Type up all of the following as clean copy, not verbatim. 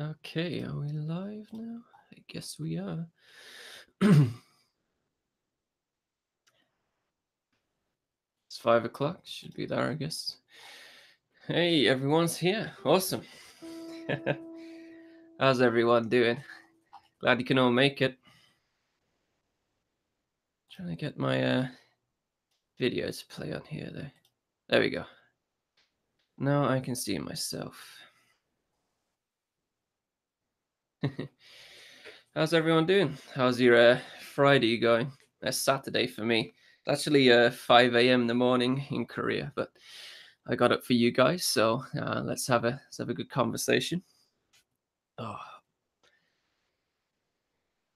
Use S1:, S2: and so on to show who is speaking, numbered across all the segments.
S1: Okay, are we live now? I guess we are. It's 5 o'clock. Should be there, I guess. Hey, everyone's here. Awesome. How's everyone doing? Glad you can all make it. Trying to get my video to play on here, though. There we go. Now I can see myself. How's everyone doing? How's your Friday going? That's Saturday for me. It's actually 5 a.m. in the morning in Korea, but I got up for you guys, so let's have a good conversation. Oh,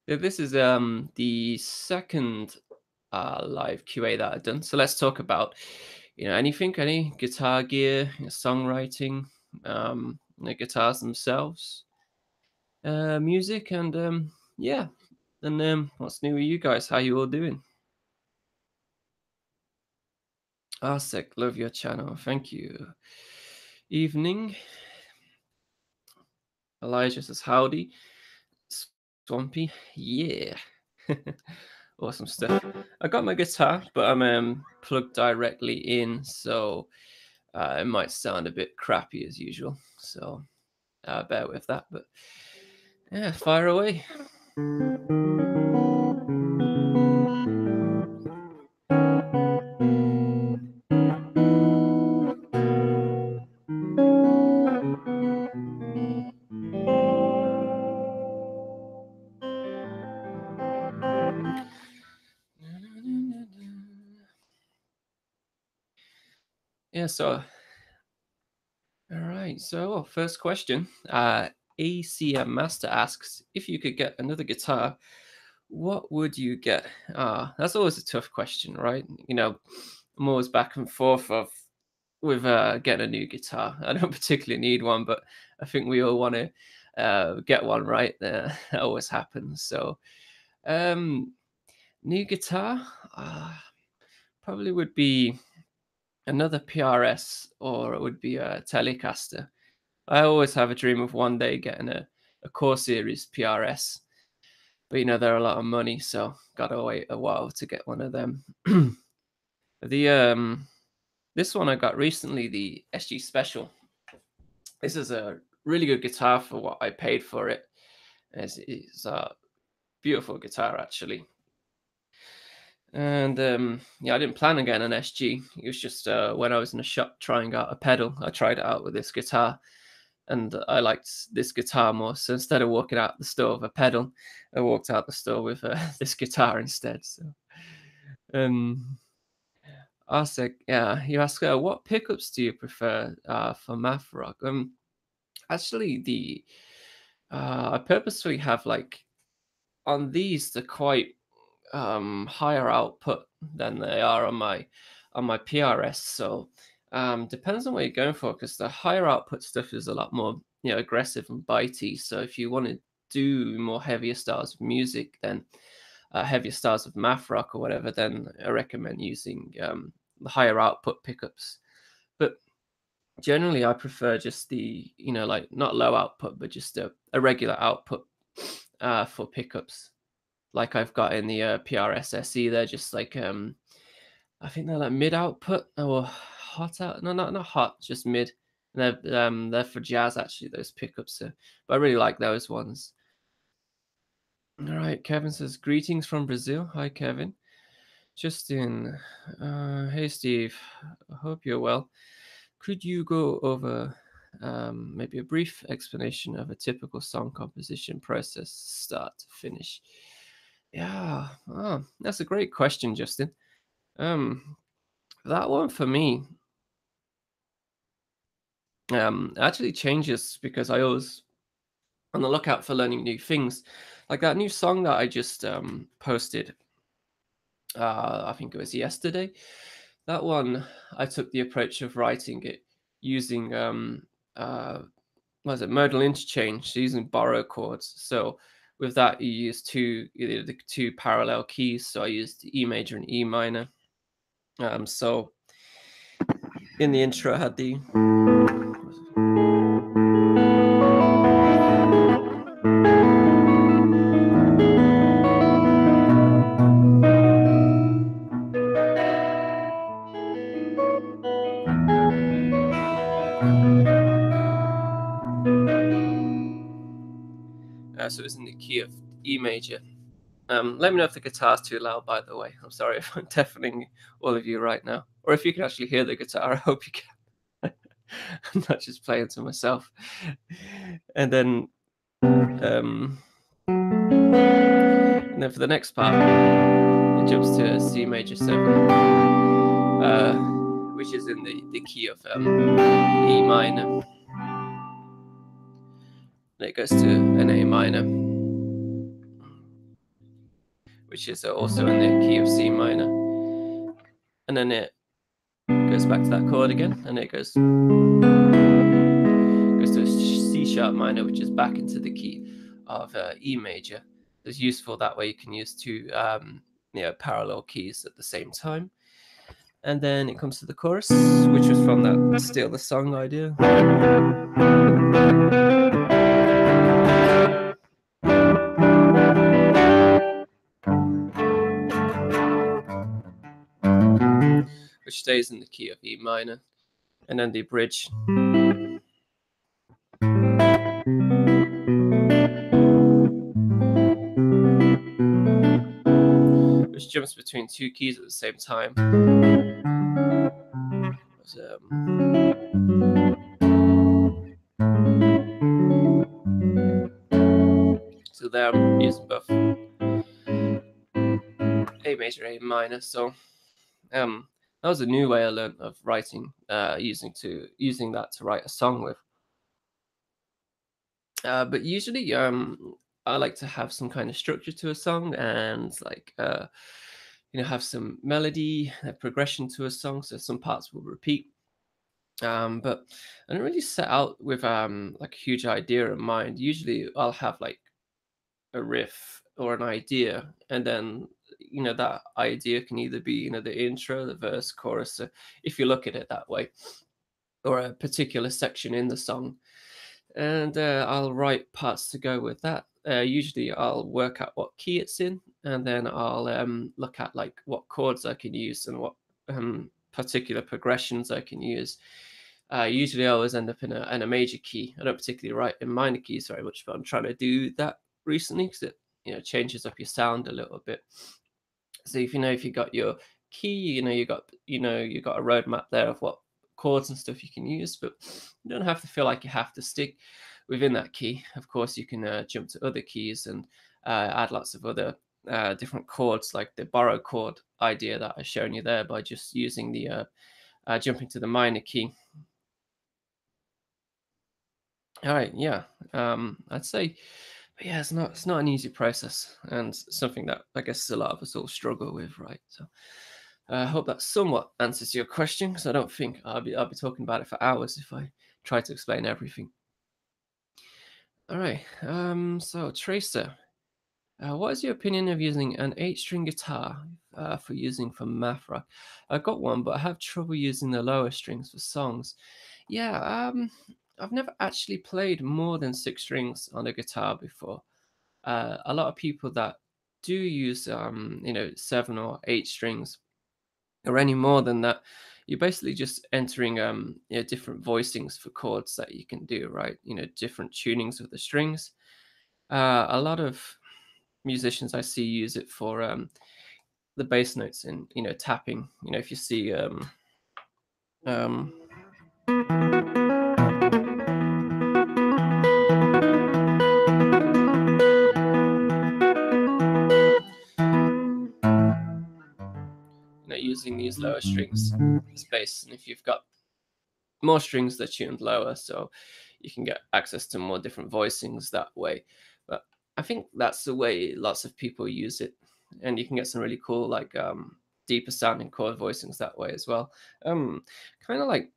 S1: yeah, this is the second live QA that I've done. So let's talk about any guitar gear, songwriting, the guitars themselves, music, and yeah. And what's new with you guys? How you all doing? Arsec, love your channel. Thank you. Evening. Elijah says howdy. Swampy. Yeah. Awesome stuff. I got my guitar, but I'm plugged directly in, so it might sound a bit crappy as usual. So bear with that. But yeah, fire away. Yeah, so all right. So first question. ACM Master asks, if you could get another guitar, what would you get? That's always a tough question, right? I'm always back and forth with getting a new guitar. I don't particularly need one, but I think we all want to get one, right? That always happens. So, um, new guitar probably would be another PRS, or it would be a Telecaster. I always have a dream of one day getting a Core Series PRS, but they're a lot of money, so gotta wait a while to get one of them. The this one I got recently, the SG Special. This is a really good guitar for what I paid for it. It's a beautiful guitar actually. And yeah, I didn't plan on getting an SG. It was just when I was in a shop trying out a pedal, I tried it out with this guitar, and I liked this guitar more. So instead of walking out the store with a pedal, I walked out the store with this guitar instead. So, Arsec, yeah, you ask what pickups do you prefer for math rock? Actually, the I purposely have like on these they're quite higher output than they are on my PRS. So depends on what you're going for, because the higher output stuff is a lot more aggressive and bitey. So if you want to do more heavier styles of music, then heavier styles of math rock or whatever, then I recommend using the higher output pickups. But generally, I prefer just the like not low output, but just a regular output for pickups, like I've got in the PRS SE. They're just like I think they're like mid output or hot out. No, not hot, just mid. And they're for jazz actually. Those pickups, but I really like those ones. All right, Kevin says greetings from Brazil. Hi, Kevin. Justin, hey Steve. I hope you're well. Could you go over maybe a brief explanation of a typical song composition process, start to finish? Yeah, that's a great question, Justin. Um, that one for me actually changes because I always on the lookout for learning new things. Like that new song that I just posted, I think it was yesterday. That one, I took the approach of writing it using what is it, modal interchange, so using borrow chords. So with that, you use the two parallel keys. So I used E major and E minor. So in the intro, I had the E major. Let me know if the guitar's too loud, by the way. I'm sorry if I'm deafening all of you right now. Or if you can actually hear the guitar, I hope you can. I'm not just playing to myself. And then um and then for the next part, it jumps to C major 7, which is in the key of E minor. And it goes to an A minor, which is also in the key of C minor. And then it goes back to that chord again, and it goes to a C sharp minor, which is back into the key of E major. It's useful that way you can use two parallel keys at the same time. And then it comes to the chorus, which was from that Steal the Song idea. Which stays in the key of E minor. And then the bridge. Which jumps between two keys at the same time. So there I'm using both A major, A minor. So that was a new way I learned of writing, using that to write a song with. But usually, I like to have some kind of structure to a song, and like have some melody, progression to a song. So some parts will repeat. But I don't really set out with like a huge idea in mind. Usually, I'll have like a riff or an idea, and then that idea can either be the intro, the verse, chorus, if you look at it that way, or a particular section in the song. And I'll write parts to go with that. Usually I'll work out what key it's in, and then I'll look at like what chords I can use and what particular progressions I can use. Usually I always end up in a major key. I don't particularly write in minor keys very much, but I'm trying to do that recently because it changes up your sound a little bit. So if you got your key, you got a roadmap there of what chords and stuff you can use, but you don't have to feel like you have to stick within that key. Of course, you can jump to other keys and add lots of other different chords, like the borrow chord idea that I've shown you there, by just using the jumping to the minor key. All right, yeah, I'd say, but yeah, it's not an easy process, and something that I guess a lot of us all struggle with, right? So I hope that somewhat answers your question, because I don't think I'll be talking about it for hours if I try to explain everything. All right, so Tracer, what is your opinion of using an 8-string guitar for using for math rock? I've got one, but I have trouble using the lower strings for songs. Yeah, I've never actually played more than 6 strings on a guitar before. A lot of people that do use 7 or 8 strings, or any more than that, you're basically just entering different voicings for chords that you can do, right? Different tunings of the strings. A lot of musicians I see use it for the bass notes and tapping. If you see um, using these lower strings as bass, and if you've got more strings, they're tuned lower, so you can get access to more different voicings that way. But I think that's the way lots of people use it, and you can get some really cool, like deeper sounding chord voicings that way as well. Kind of like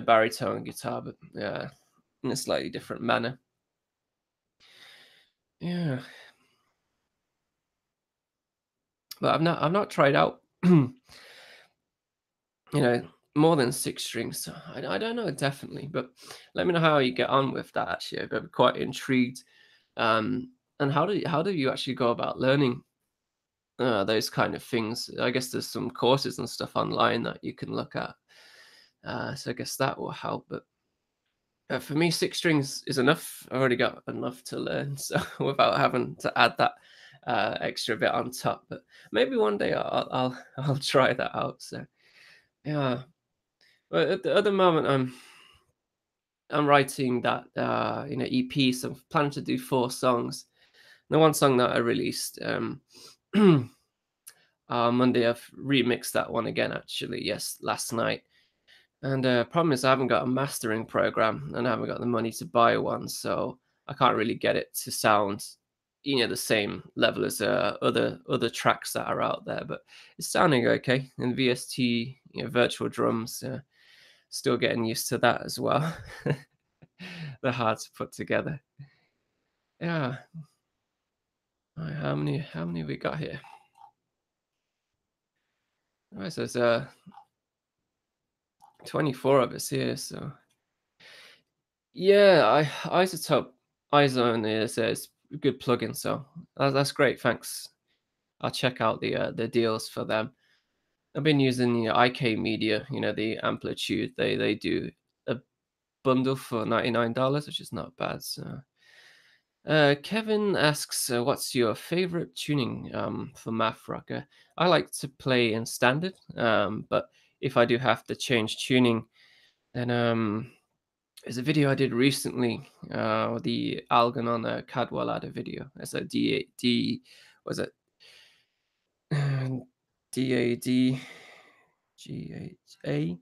S1: baritone guitar, but in a slightly different manner. Yeah, but I've not tried out more than 6 strings. So I don't know definitely, but let me know how you get on with that. Actually, I'm quite intrigued. And how do you actually go about learning those kind of things? I guess there's some courses and stuff online that you can look at. So I guess that will help. But for me, 6 strings is enough. I've already got enough to learn, so without having to add that extra bit on top. But maybe one day I'll try that out. So yeah, but at the moment I'm writing that EP. So I'm planning to do 4 songs. The one song that I released Monday, I've remixed that one again. Actually, yes, last night. And problem is, I haven't got a mastering program, and I haven't got the money to buy one, so I can't really get it to sound, the same level as other tracks that are out there. But it's sounding okay. And VST, virtual drums, still getting used to that as well. They're hard to put together. Yeah. Right, how many we got here? All right, so there's 24 of us here. So yeah, Isotope Izone is a good plugin. So that's great. Thanks. I'll check out the deals for them. I've been using IK Media, the Amplitude. They do a bundle for $99, which is not bad. So Kevin asks, "What's your favorite tuning for math rock?" I like to play in standard, but if I do have to change tuning, then there's a video I did recently. The Algernon Cadwallader video. It's a D was it DAD GHA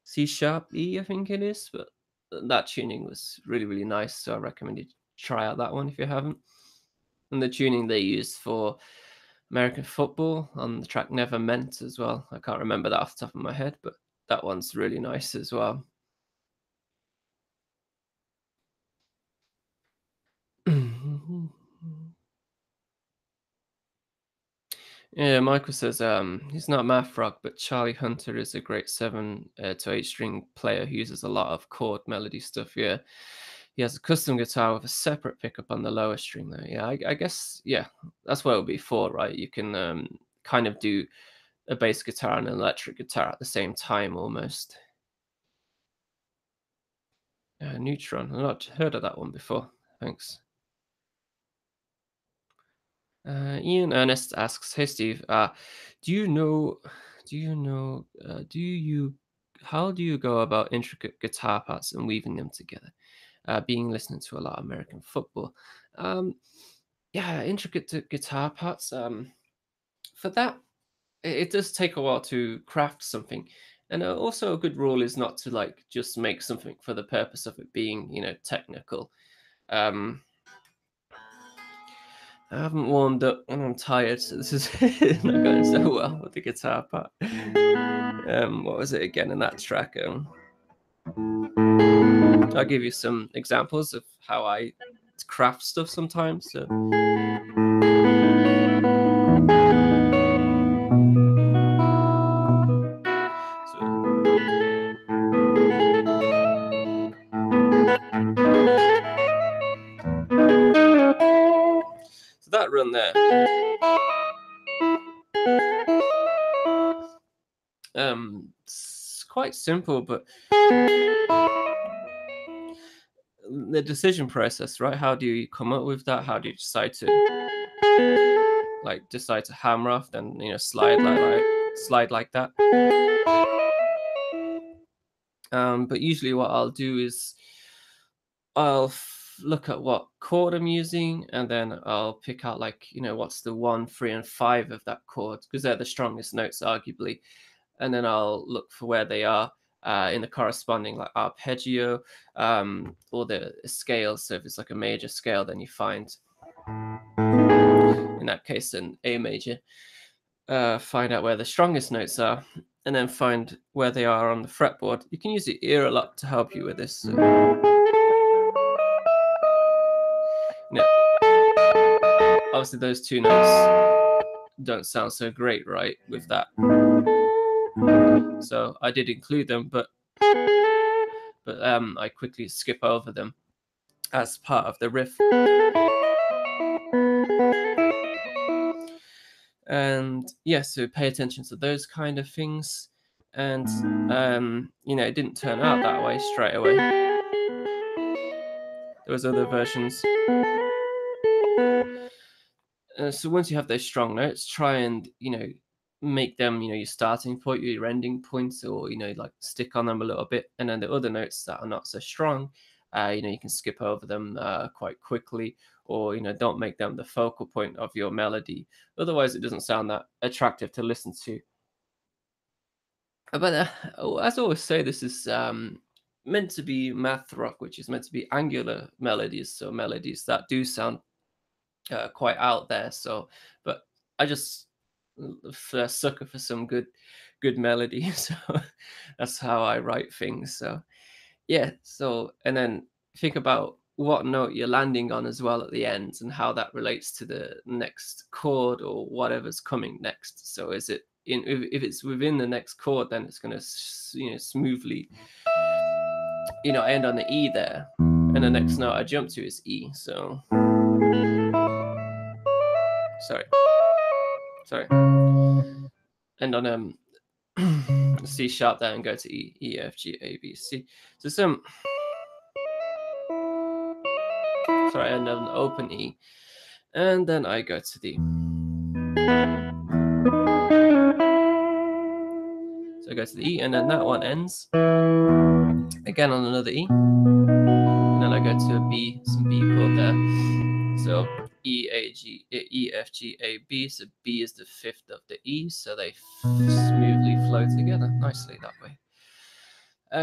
S1: C# E, I think it is. But that tuning was really really nice, so I recommend you try out that one if you haven't. And the tuning they use for American football on the track Never Meant as well. I can't remember that off the top of my head, but that one's really nice as well. Yeah, Michael says he's not math rock, but Charlie Hunter is a great 7 to 8 string player who uses a lot of chord melody stuff. Yeah, he has a custom guitar with a separate pickup on the lower string there. Yeah, I guess that's what it would be for, right? You can kind of do a bass guitar and an electric guitar at the same time almost. Neutron. I've not heard of that one before. Thanks. Ian Ernest asks, "Hey Steve, do you know, do you, how do you go about intricate guitar parts and weaving them together? Being listening to a lot of American football, um, yeah, intricate guitar parts. For that, it does take a while to craft something, and also a good rule is not to like just make something for the purpose of it being, technical. Um, I haven't warmed up and I'm tired, so this is not going so well with the guitar part. What was it again in that track? I'll give you some examples of how I craft stuff sometimes. So that run there. It's quite simple, but the decision process, right? How do you come up with that? How do you decide to hammer off, then slide like that? But usually what I'll do is I'll look at what chord I'm using, and then I'll pick out what's the 1, 3, and 5 of that chord because they're the strongest notes, arguably. And then I'll look for where they are in the corresponding like arpeggio or the scale. So if it's like a major scale, then you find, in that case, an A major. Find out where the strongest notes are, and then find where they are on the fretboard. You can use the ear a lot to help you with this. So. Obviously, those two notes don't sound so great, right, with that. So I did include them, but I quickly skip over them as part of the riff. And so pay attention to those kind of things. And it didn't turn out that way straight away. There was other versions. So once you have those strong notes, try and make them your starting point, your ending points, or like stick on them a little bit. And then the other notes that are not so strong, you can skip over them quite quickly, or don't make them the focal point of your melody. Otherwise, it doesn't sound that attractive to listen to. But as I always say, this is meant to be math rock, which is meant to be angular melodies, so melodies that do sound quite out there. So, but I just a sucker for some good melody. So that's how I write things. So yeah. So and then think about what note you're landing on as well at the end, and how that relates to the next chord or whatever's coming next. So is it if it's within the next chord, then it's going to smoothly end on the E there, and the next note I jump to is E. So sorry. Sorry. And on C sharp there and go to E, E, F, G, A, B, C. So sorry, and then open E. And then I go to D. So I go to the E, and then that one ends again on another E. And then I go to a B, some B chord there. So E, A, G, E, F, G, A, B. So B is the fifth of the E, so they smoothly flow together nicely that way.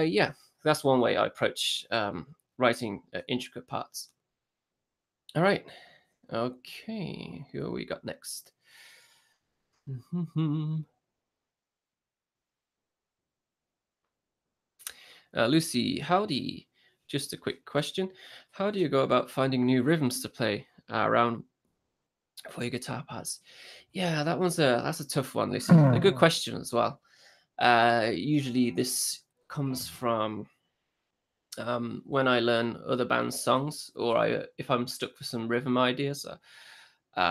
S1: Yeah, that's one way I approach writing intricate parts. All right. Okay, who we got next? Lucy, howdy. Just a quick question. How do you go about finding new rhythms to play around for your guitar parts? Yeah, that's a tough one, Lucy. A good question as well. Usually this comes from when I learn other bands' songs, or if I'm stuck for some rhythm ideas.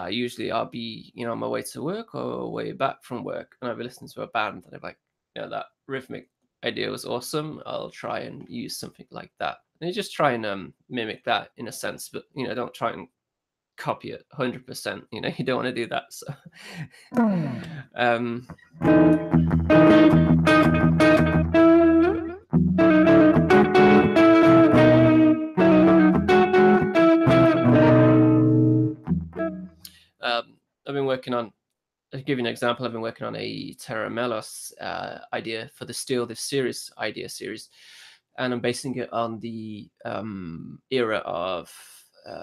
S1: Usually I'll be on my way to work or way back from work, and I'll be listening to a band, and I'm like, that rhythmic idea was awesome. I'll try and use something like that, and you just try and mimic that in a sense, but don't try and copy it 100%. You don't want to do that. So, um, I've been working on. I'll give you an example. I've been working on a Terra Melos idea for the Steal This Series idea series, and I'm basing it on the era of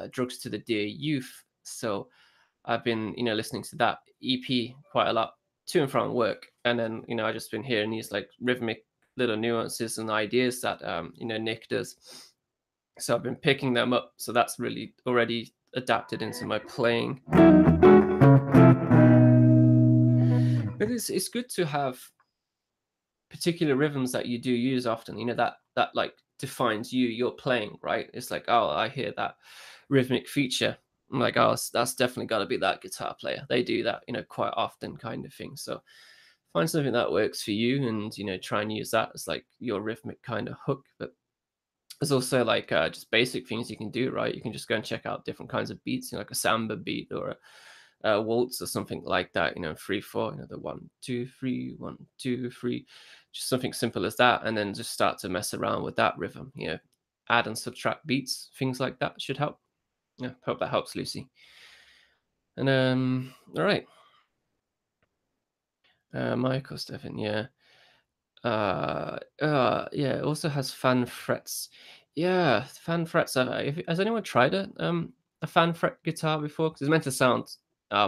S1: Drugs to the Dear Youth. So I've been, listening to that EP quite a lot to and from work, and then I just been hearing these like rhythmic little nuances and ideas that Nick does. So I've been picking them up. So that's really already adapted into my playing. But it's good to have particular rhythms that you do use often. That like defines your playing, right? It's like, oh, I hear that rhythmic feature. I'm like, oh, that's definitely got to be that guitar player. They do that, quite often, kind of thing. So find something that works for you, and try and use that as like your rhythmic kind of hook. But there's also like just basic things you can do, right? You can just go and check out different kinds of beats, like a samba beat or a waltz or something like that. 3/4. The 1 2 3 1 2 3, just something simple as that, and then just start to mess around with that rhythm. Add and subtract beats, things like that should help. Yeah, hope that helps, Lucy. And all right, Michael Stephen, yeah. Yeah, it also has fan frets. Yeah, fan frets. Has anyone tried a fan fret guitar before? Because it's meant to sound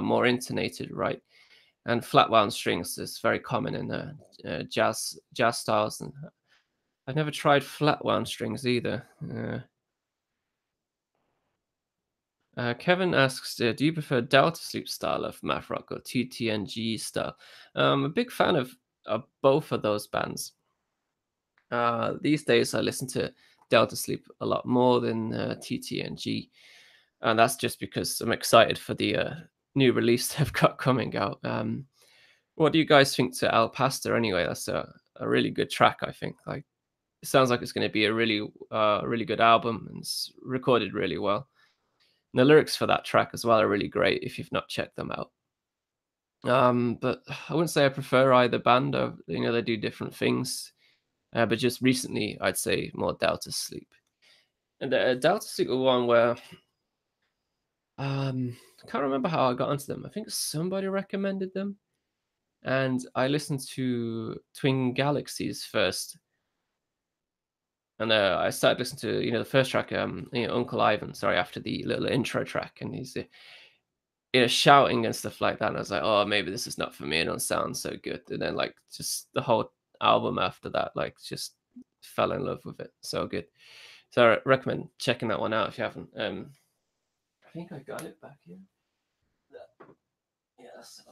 S1: more intonated, right? And flat wound strings is very common in jazz styles. And I've never tried flat wound strings either. Kevin asks, do you prefer Delta Sleep style of math rock or TTNG style? I'm a big fan of both of those bands. These days, I listen to Delta Sleep a lot more than TTNG, and that's just because I'm excited for the new release they've got coming out. What do you guys think to Al Pasta anyway? That's a really good track, I think. Like, it sounds like it's going to be a really good album, and it's recorded really well. The lyrics for that track as well are really great if you've not checked them out. But I wouldn't say I prefer either band. They do different things. But just recently, I'd say more Delta Sleep. And Delta Sleep were one where I can't remember how I got onto them. I think somebody recommended them, and I listened to Twin Galaxies first, and I started listening to the first track, Uncle Ivan. Sorry, after the little intro track, and he's shouting and stuff like that. And I was like, oh, maybe this is not for me. It don't sound so good. And then like just the whole album after that, like just fell in love with it. So good. So I recommend checking that one out if you haven't. I think I got it back here. Yes.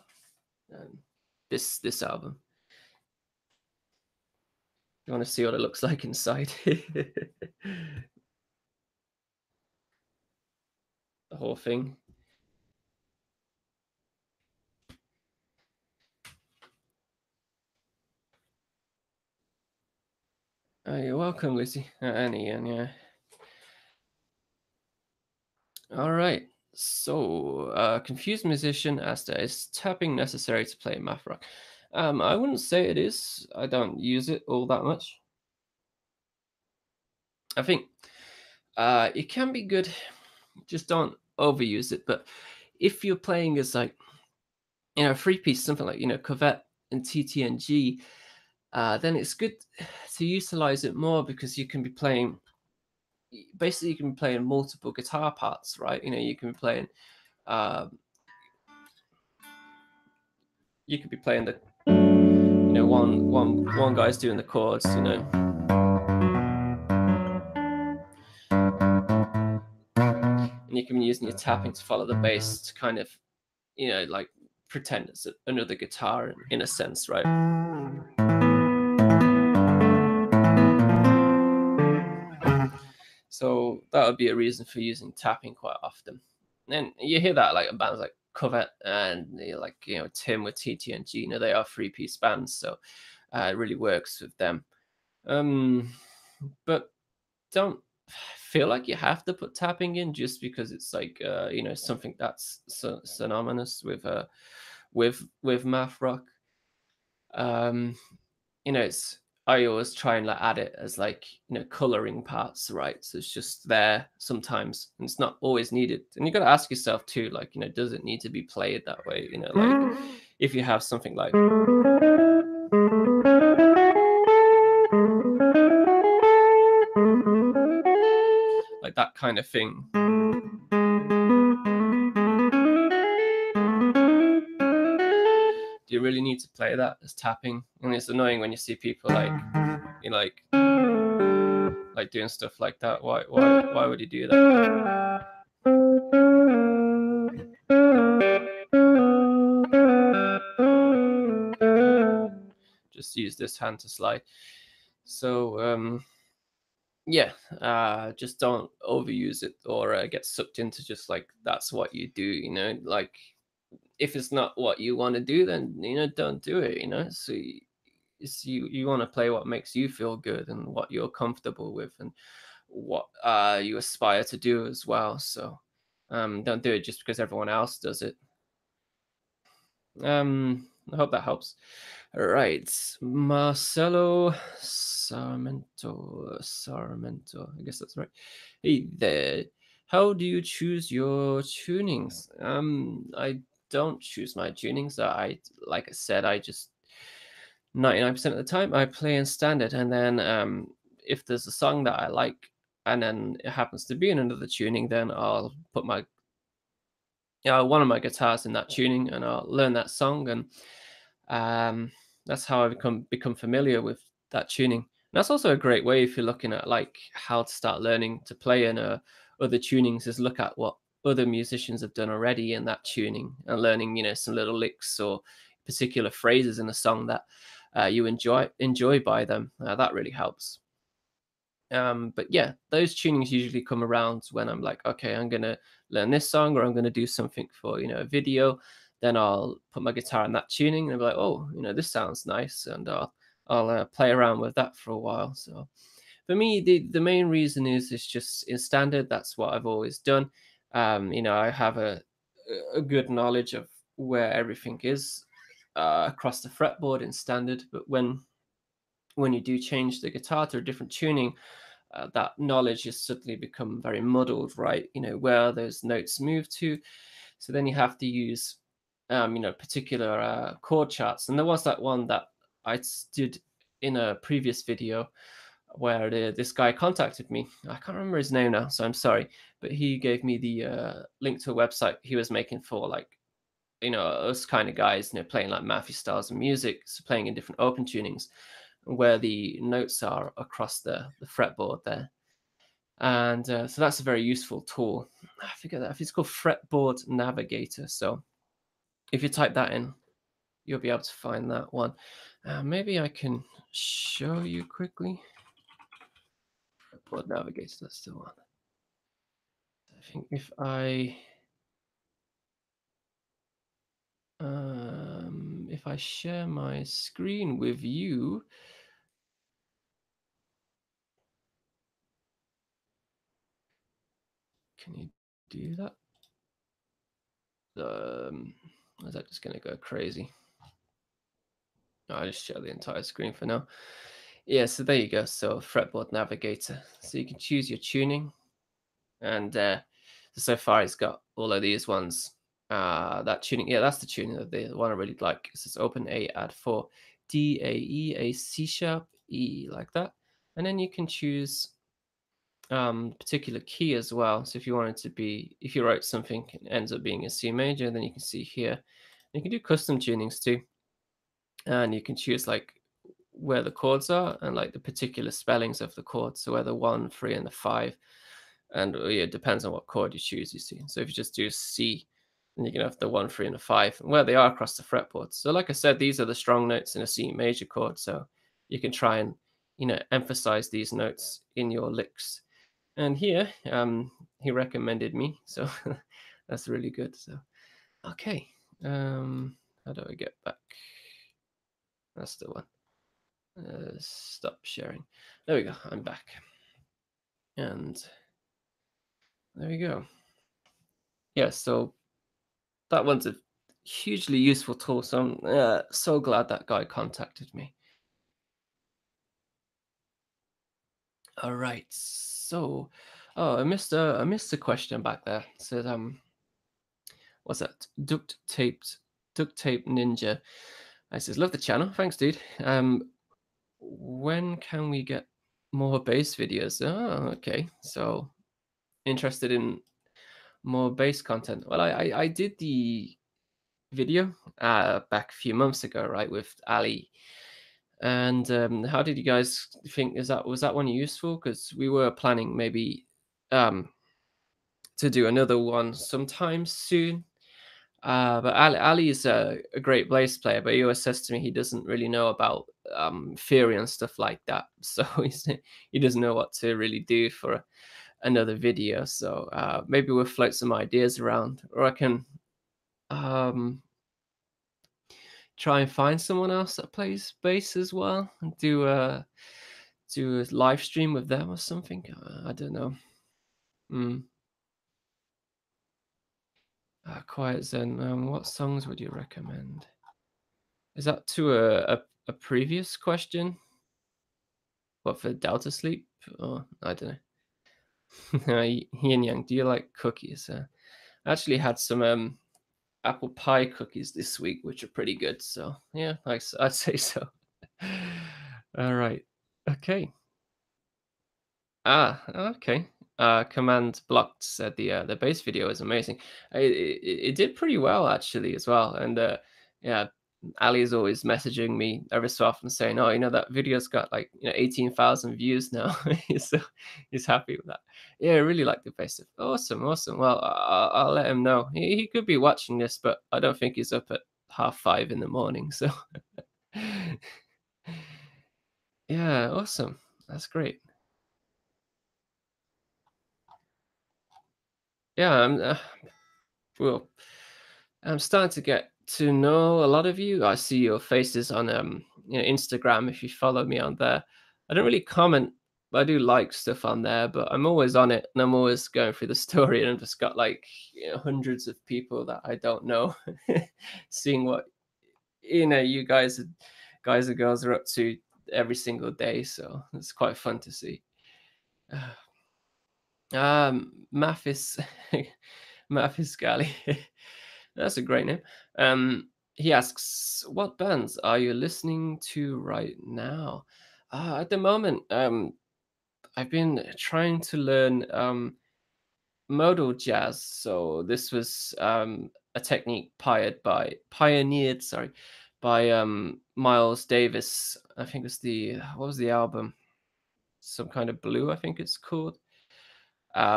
S1: This album. You want to see what it looks like inside? The whole thing. Oh, you're welcome, Lucy. And Ian, yeah. All right. So, confused musician asked, is tapping necessary to play math rock? I wouldn't say it is. I don't use it all that much. I think it can be good. Just don't overuse it. But if you're playing as like, a three piece, something like, Covette and TTNG, then it's good to utilize it more because you can be playing, basically, you can be playing multiple guitar parts, right? You can be playing, uh, you could be playing the, one guy's doing the chords, and you can be using your tapping to follow the bass to kind of, like pretend it's another guitar in a sense, right? So that would be a reason for using tapping quite often. And you hear that like in bands like Covette and Tim with TTNG, they are three-piece bands, so it really works with them. But don't feel like you have to put tapping in just because it's like something that's synonymous with math rock. Um, it's I always try and like add it as like coloring parts, right? So it's just there sometimes, and it's not always needed. And you got to ask yourself too, like does it need to be played that way? Like if you have something like that kind of thing. Do you really need to play that as tapping? And it's annoying when you see people like doing stuff like that. Why would you do that? Just use this hand to slide. So yeah, just don't overuse it or get sucked into just like that's what you do. Like if it's not what you want to do, then don't do it. So you want to play what makes you feel good and what you're comfortable with and what you aspire to do as well. So don't do it just because everyone else does it. I hope that helps. All right, Marcelo Sarmento. I guess that's right. Hey there. How do you choose your tunings? I don't choose my tunings. Like I said, I just 99% of the time I play in standard, and then if there's a song that I like, and then it happens to be in another tuning, then I'll put my one of my guitars in that tuning, and I'll learn that song, and that's how I become familiar with that tuning. And that's also a great way if you're looking at like how to start learning to play in other tunings, is look at what other musicians have done already in that tuning and learning, some little licks or particular phrases in a song that you enjoy by them. That really helps. But yeah, those tunings usually come around when I'm like, okay, I'm gonna learn this song or I'm gonna do something for a video. Then I'll put my guitar in that tuning and I'll be like, oh, this sounds nice, and I'll play around with that for a while. So for me, the main reason is it's just in standard. That's what I've always done. I have a good knowledge of where everything is across the fretboard in standard. But when you do change the guitar to a different tuning, that knowledge has suddenly become very muddled, right? Where those notes move to. So then you have to use, particular chord charts. And there was that one that did in a previous video where this guy contacted me. I can't remember his name now, so I'm sorry. But he gave me the link to a website he was making for like, us kind of guys, playing like Matthew styles of music, so playing in different open tunings where the notes are across the fretboard there. And so that's a very useful tool. I forget that. It's called Fretboard Navigator. So if you type that in, you'll be able to find that one. Maybe I can show you quickly. Fretboard Navigator, that's the one. I think if I share my screen with you, can you do that? Is that just gonna go crazy? No, I'll just share the entire screen for now. Yeah, so there you go. So fretboard navigator. So you can choose your tuning, and so far it's got all of these ones. That tuning, yeah, that's the tuning that the one I really like. It says open A add 4 D A E A C sharp E like that, and then you can choose particular key as well. So if you wanted to be, if you wrote something it ends up being a C major, then you can see here. You can do custom tunings too, and you can choose like where the chords are and like the particular spellings of the chords. So where the 1, 3, and the 5, and yeah, it depends on what chord you choose. You see, so if you just do C, then you can have the 1, 3, and the 5, and where they are across the fretboard. So like I said, these are the strong notes in a C major chord. So you can try and emphasize these notes in your licks. And here, he recommended me, so that's really good. So okay, how do I get back? That's the one. Stop sharing. There we go. I'm back. And there we go. Yeah, so that one's a hugely useful tool. So I'm so glad that guy contacted me. All right. So, oh, I missed a question back there. It said, what's that? Duct tape ninja. I says, love the channel. Thanks, dude. When can we get more bass videos? Oh, okay. So interested in more bass content. Well, I did the video back a few months ago, right, with Ali. And how did you guys think? Was that one useful? Because we were planning maybe um, to do another one sometime soon. But Ali is a great bass player, but he always says to me he doesn't really know about theory and stuff like that. So he doesn't know what to really do for another video. So maybe we'll float some ideas around, or I can um, try and find someone else that plays bass as well and do a live stream with them or something. I don't know. Mm. Quiet Zen. What songs would you recommend? Is that to a previous question? What for Delta Sleep? Oh, I don't know. Yin Yang, do you like cookies? I actually had some apple pie cookies this week, which are pretty good. So yeah, I'd say so. All right. Okay. Okay. Command blocked said the bass video is amazing. It did pretty well actually as well, and yeah, Ali is always messaging me every so often saying, "Oh, that video's got like 18,000 views now." So he's happy with that. Yeah, I really like the bass. Awesome, awesome. Well, I'll let him know. He could be watching this, but I don't think he's up at 5:30 in the morning. So yeah, awesome. That's great. Yeah, well, I'm starting to get to know a lot of you. I see your faces on Instagram if you follow me on there. I don't really comment I do like stuff on there, but I'm always on it and I'm always going through the story and I've just got like hundreds of people that I don't know seeing what you guys and girls are up to every single day. So it's quite fun to see. Mathis Mathis Galley. That's a great name. He asks, "What bands are you listening to right now?" At the moment, I've been trying to learn modal jazz. So this was a technique pioneered, sorry, by Miles Davis. I think it's the what was the album? Some kind of blue, I think it's called.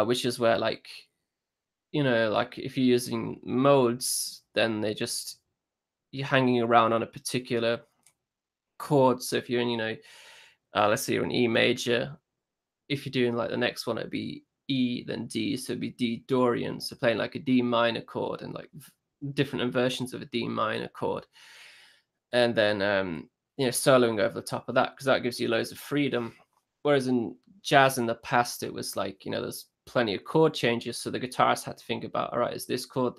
S1: Which is where like like if you're using modes, then you're hanging around on a particular chord. So if you're in, let's say you're in E major, if you're doing like the next one, it'd be E, then D, so it'd be D Dorian. So playing like a D minor chord and like different inversions of a D minor chord, and then soloing over the top of that because that gives you loads of freedom. Whereas in jazz in the past, it was like there's plenty of chord changes, so the guitarist had to think about, all right, is this chord,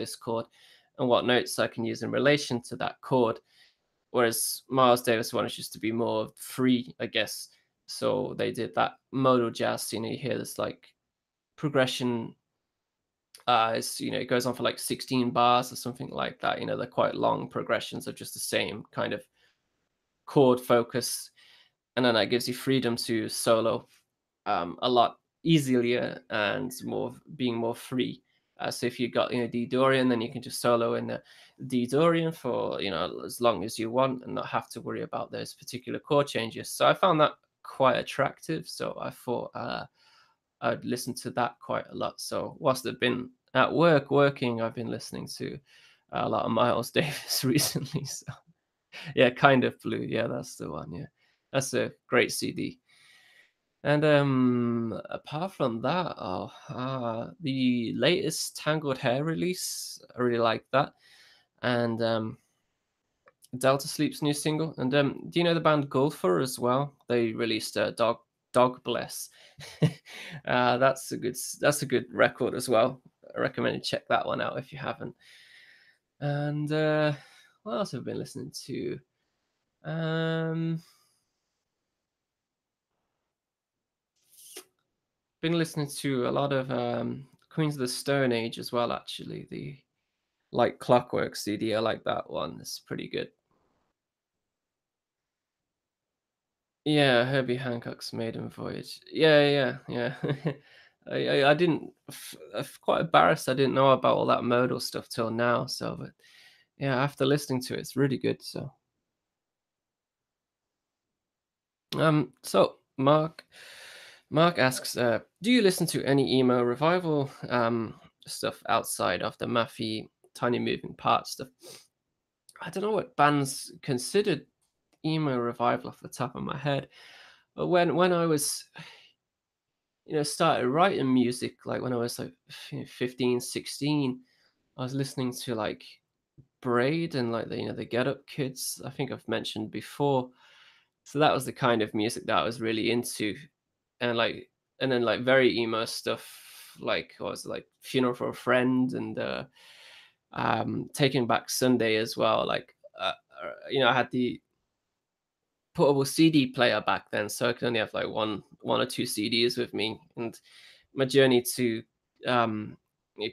S1: and what notes I can use in relation to that chord. Whereas Miles Davis wanted just to be more free, I guess. So they did that modal jazz. You hear this like progression. It goes on for like 16 bars or something like that. They're quite long progressions of just the same kind of chord focus, and then that gives you freedom to solo a lot easier and more being more free. So if you got D Dorian, then you can just solo in the D Dorian for as long as you want and not have to worry about those particular chord changes. So I found that quite attractive. So I thought I'd listen to that quite a lot. So whilst I've been at work working, I've been listening to a lot of Miles Davis recently. So yeah, kind of blue. Yeah, that's the one. Yeah, that's a great CD. And apart from that, the latest Tangled Hair release, I really like that. And Delta Sleep's new single. And do you know the band Gulfer as well? They released Dog Bless. That's a good record as well. I recommend you check that one out if you haven't. And what else have I been listening to? Um, been listening to a lot of Queens of the Stone Age as well. Actually, the like Clockwork CD. I like that one. It's pretty good. Yeah, Herbie Hancock's Maiden Voyage. Yeah, yeah, yeah. I didn't. I'm quite embarrassed. I didn't know about all that modal stuff till now. So, but yeah, after listening to it, it's really good. So, so Mark asks, do you listen to any emo revival stuff outside of the Maffy tiny moving parts stuff? I don't know what bands considered emo revival off the top of my head. But when I was started writing music, like when I was like 15, 16, I was listening to like Braid and like the Get Up Kids. I think I've mentioned before. So that was the kind of music that I was really into, and then like very emo stuff, like what was it, like Funeral for a Friend and Taking Back Sunday as well. Like I had the portable CD player back then, so I could only have like one or two CDs with me. And my journey to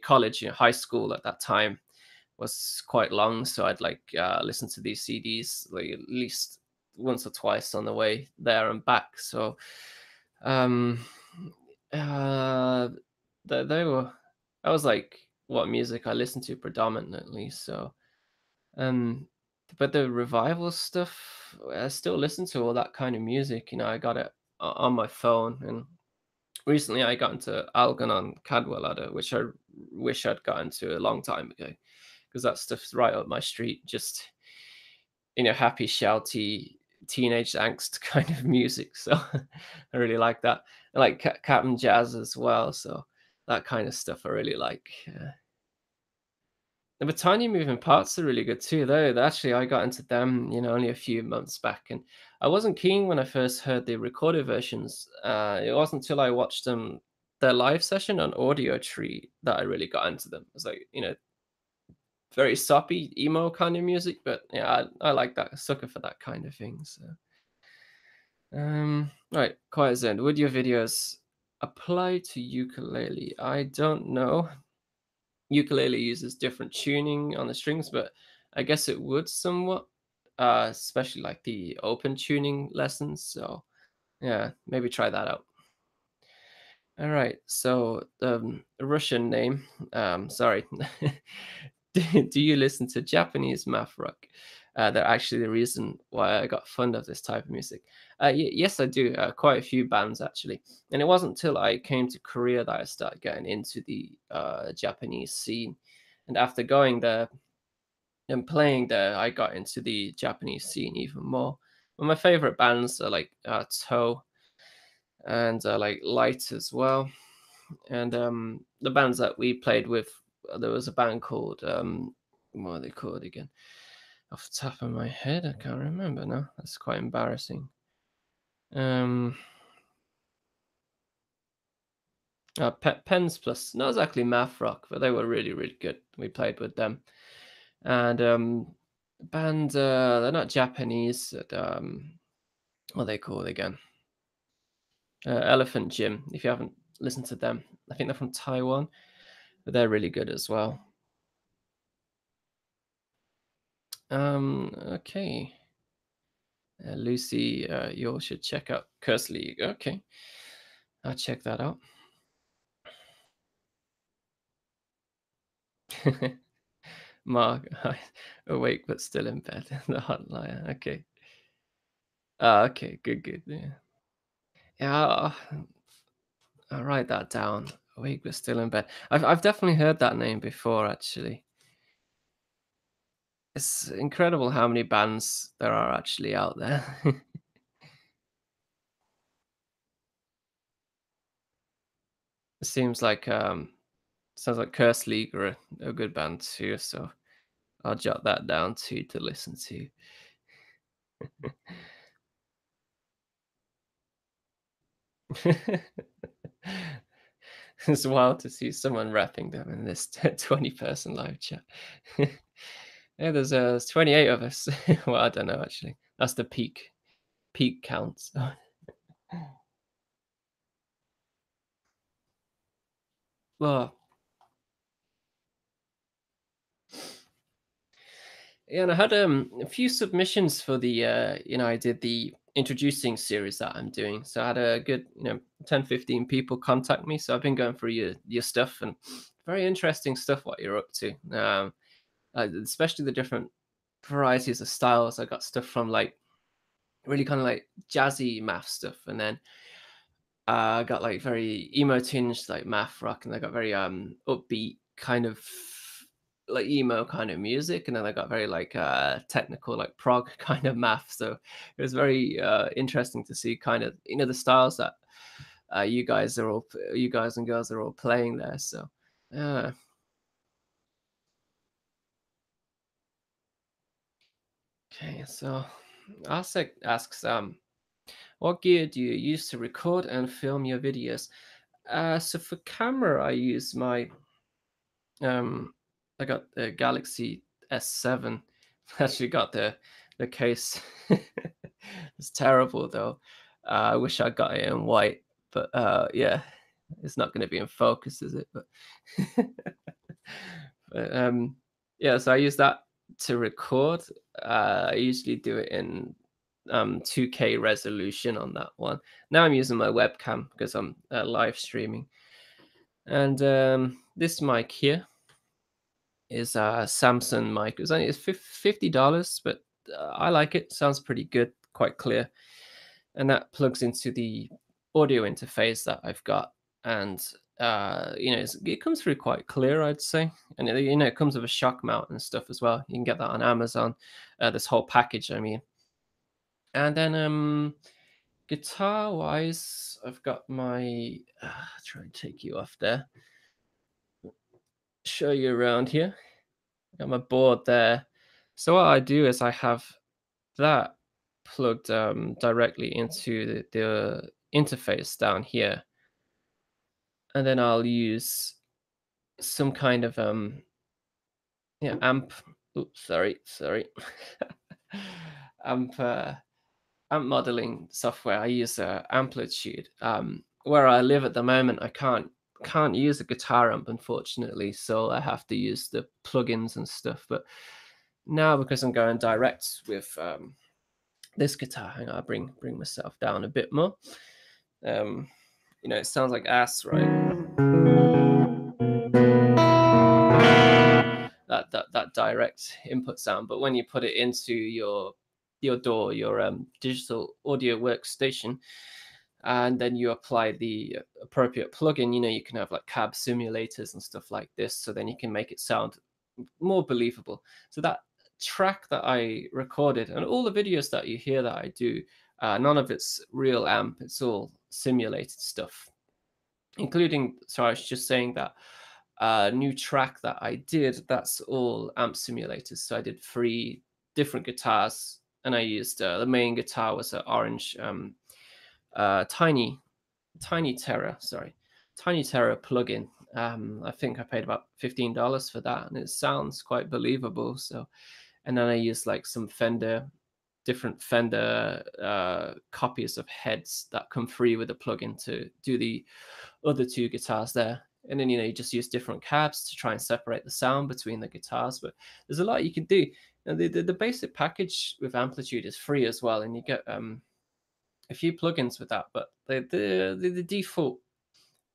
S1: college, high school at that time was quite long, so I'd like listen to these CDs like at least once or twice on the way there and back. So um, uh, they were that was like what music I listened to predominantly. So um, but the revival stuff, I still listen to all that kind of music. I got it on my phone, and recently I got into Algernon Cadwallader, which I wish I'd gotten to a long time ago, because that stuff's right up my street. Just happy, shouty, teenage angst kind of music. So I really like that. I like Captain Jazz as well. So that kind of stuff I really like. The tiny moving parts are really good too, though. Actually, I got into them, only a few months back, and I wasn't keen when I first heard the recorded versions. It wasn't until I watched their live session on Audio Tree that I really got into them. It was like, very soppy emo kind of music, but yeah, I like that. A sucker for that kind of thing. So, right, quiet zen. Would your videos apply to ukulele? I don't know. Ukulele uses different tuning on the strings, but I guess it would somewhat, especially like the open tuning lessons. So yeah, maybe try that out. All right. So the Russian name. Sorry. Do you listen to Japanese math rock? They're actually the reason why I got fond of this type of music. Yes, I do. Quite a few bands actually, and it wasn't until I came to Korea that I started getting into the Japanese scene. And after going there and playing there, I got into the Japanese scene even more. Well, my favorite bands are like Toe and like Light as well. And the bands that we played with, there was a band called what are they called again? Off the top of my head, I can't remember now. That's quite embarrassing. Um, Pens Plus, not exactly math rock, but they were really, really good. We played with them, and band they're not Japanese. What are they called again? Elephant Gym. If you haven't listened to them, I think they're from Taiwan, but they're really good as well. Okay. Lucy, you all should check out Curse League. Okay, I'll check that out. Mark, awake but still in bed. The hot liar. Okay. Okay. Good. Good. Yeah. Yeah. I'll write that down. Awake but still in bed. I've definitely heard that name before. Actually, it's incredible how many bands there are actually out there. It seems like sounds like Curse League are a good band too. So I'll jot that down too to listen to. It's wild to see someone rapping them in this 20-person live chat. Yeah, there's 28 of us. Well, I don't know actually. That's the peak count. So. Well, yeah, and I had a few submissions for the I did the introducing series that I'm doing. So I had a good 10-15 people contact me. So I've been going through your stuff and very interesting stuff what you're up to. Especially the different varieties of styles. I got stuff from like really kind of like jazzy math stuff, and then I got like very emo tinged like math rock, and I got very upbeat kind of like emo kind of music, and then I got very like technical like prog kind of math. So it was very interesting to see kind of the styles that you guys and girls are all playing there. So yeah. Okay, so Asik asks, what gear do you use to record and film your videos? So for camera, I use my um, I got the Galaxy S7. Actually, got the case. It's terrible though. I wish I got it in white, but yeah, it's not going to be in focus, is it? But, but yeah, so I use that to record. I usually do it in 2K resolution on that one. Now I'm using my webcam because I'm live streaming. And this mic here is a Samsung mic. It's $50, but I like it. Sounds pretty good, quite clear. And that plugs into the audio interface that I've got. And it comes through quite clear, I'd say. And it comes with a shock mount and stuff as well. You can get that on Amazon. This whole package, I mean. And then guitar wise, I've got my try and take you off there. Show you around here. Got my board there. So what I do is I have that plugged directly into the interface down here, and then I'll use some kind of amp. Oops, sorry. amp amp modeling software. I use Amplitude. Where I live at the moment, I can't use a guitar amp, unfortunately, so I have to use the plugins and stuff. But now, because I'm going direct with this guitar, hang on, I'll bring myself down a bit more. It sounds like ass, right? That direct input sound. But when you put it into your DAW, your digital audio workstation, and then you apply the appropriate plugin, you can have like cab simulators and stuff like this, so then you can make it sound more believable. So that track that I recorded and all the videos that you hear that I do, none of it's real amp, it's all simulated stuff, including, so I was just saying that new track that I did, that's all amp simulators. So I did 3 different guitars, and I used the main guitar was an orange Tiny Terror plugin. I think I paid about $15 for that, and it sounds quite believable. So, and then I used like some different Fender copies of heads that come free with the plugin to do the other 2 guitars there. And then you just use different cabs to try and separate the sound between the guitars. But there's a lot you can do. And the basic package with Amplitude is free as well, and you get a few plugins with that. But the default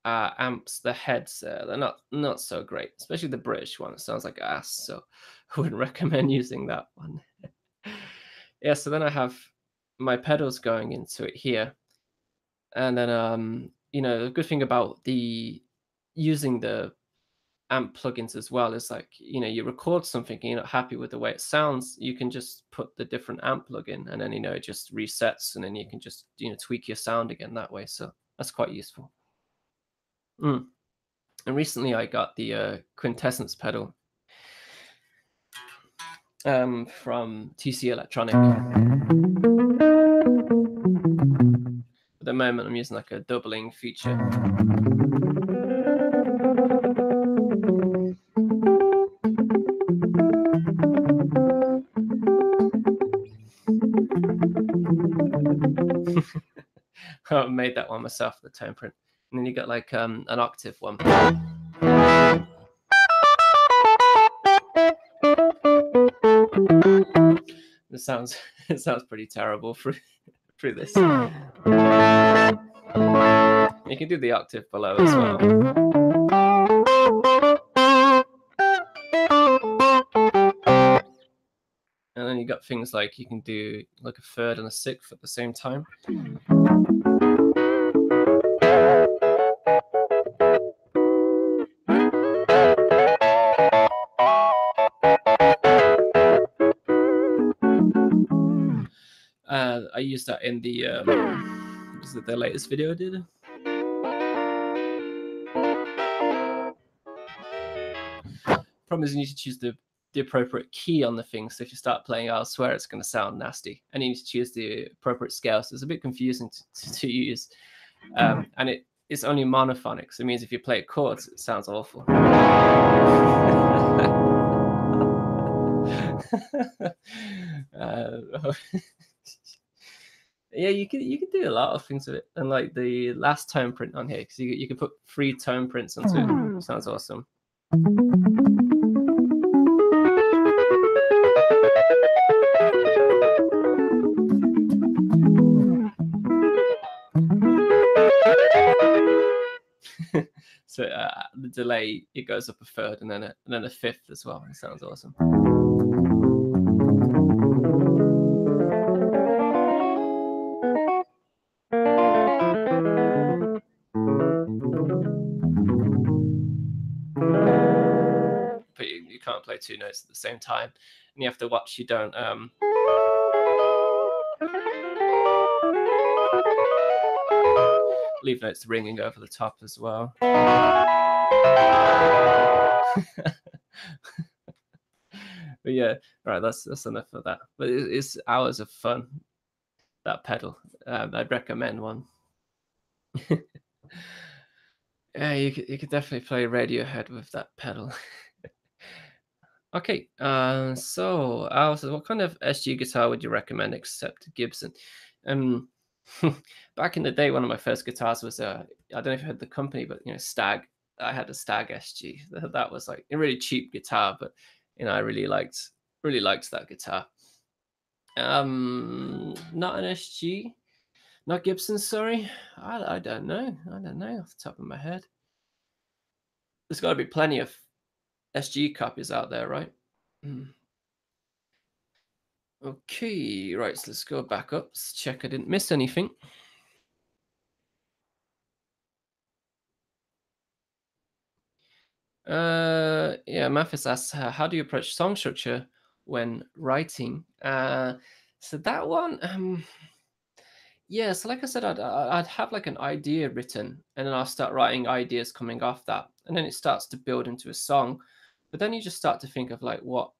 S1: amps, the heads, they're not so great, especially the British one. It sounds like ass, so I wouldn't recommend using that one. Yeah, so then I have my pedals going into it here, and then the good thing about using the amp plugins as well is, like, you record something and you're not happy with the way it sounds, you can just put the different amp plugin, and then it just resets, and then you can just tweak your sound again that way. So that's quite useful. And recently I got the Quintessence pedal from TC Electronic. At the moment I'm using like a doubling feature. I made that one myself, the tone print. And then you got like an octave one. It sounds pretty terrible through this. You can do the octave below as well. And then you got things like you can do like a third and a sixth at the same time. I used that in the was it the latest video I did? Problem is you need to choose the appropriate key on the thing. So if you start playing elsewhere, it's going to sound nasty, and you need to choose the appropriate scale. So it's a bit confusing to use, and it's only monophonic. So it means if you play chords, it sounds awful. Yeah, you can do a lot of things with it, and like the last tone print on here, because you can put 3 tone prints onto it. Sounds awesome. So the delay, it goes up a third and then a fifth as well. It sounds awesome. But you can't play 2 notes at the same time, and you have to watch you don't leave notes ringing over the top as well. But yeah, right. That's enough of that. But it's hours of fun. That pedal. I'd recommend one. Yeah, you could definitely play Radiohead with that pedal. Okay, so Alice, what kind of SG guitar would you recommend except Gibson? Um, back in the day, one of my first guitars was I don't know if you heard the company, but Stag. I had a Stag SG. That was like a really cheap guitar, but I really liked that guitar. Not an SG, not Gibson. Sorry, I don't know. I don't know off the top of my head. There's got to be plenty of SG copies out there, right? Mm. Okay, right, so let's go back up. Let's check I didn't miss anything. Yeah, Mathis asks, how do you approach song structure when writing? So that one, yeah, so like I said, I'd have like an idea written, and then I'll start writing ideas coming off that, and then it starts to build into a song. But then you just start to think of like what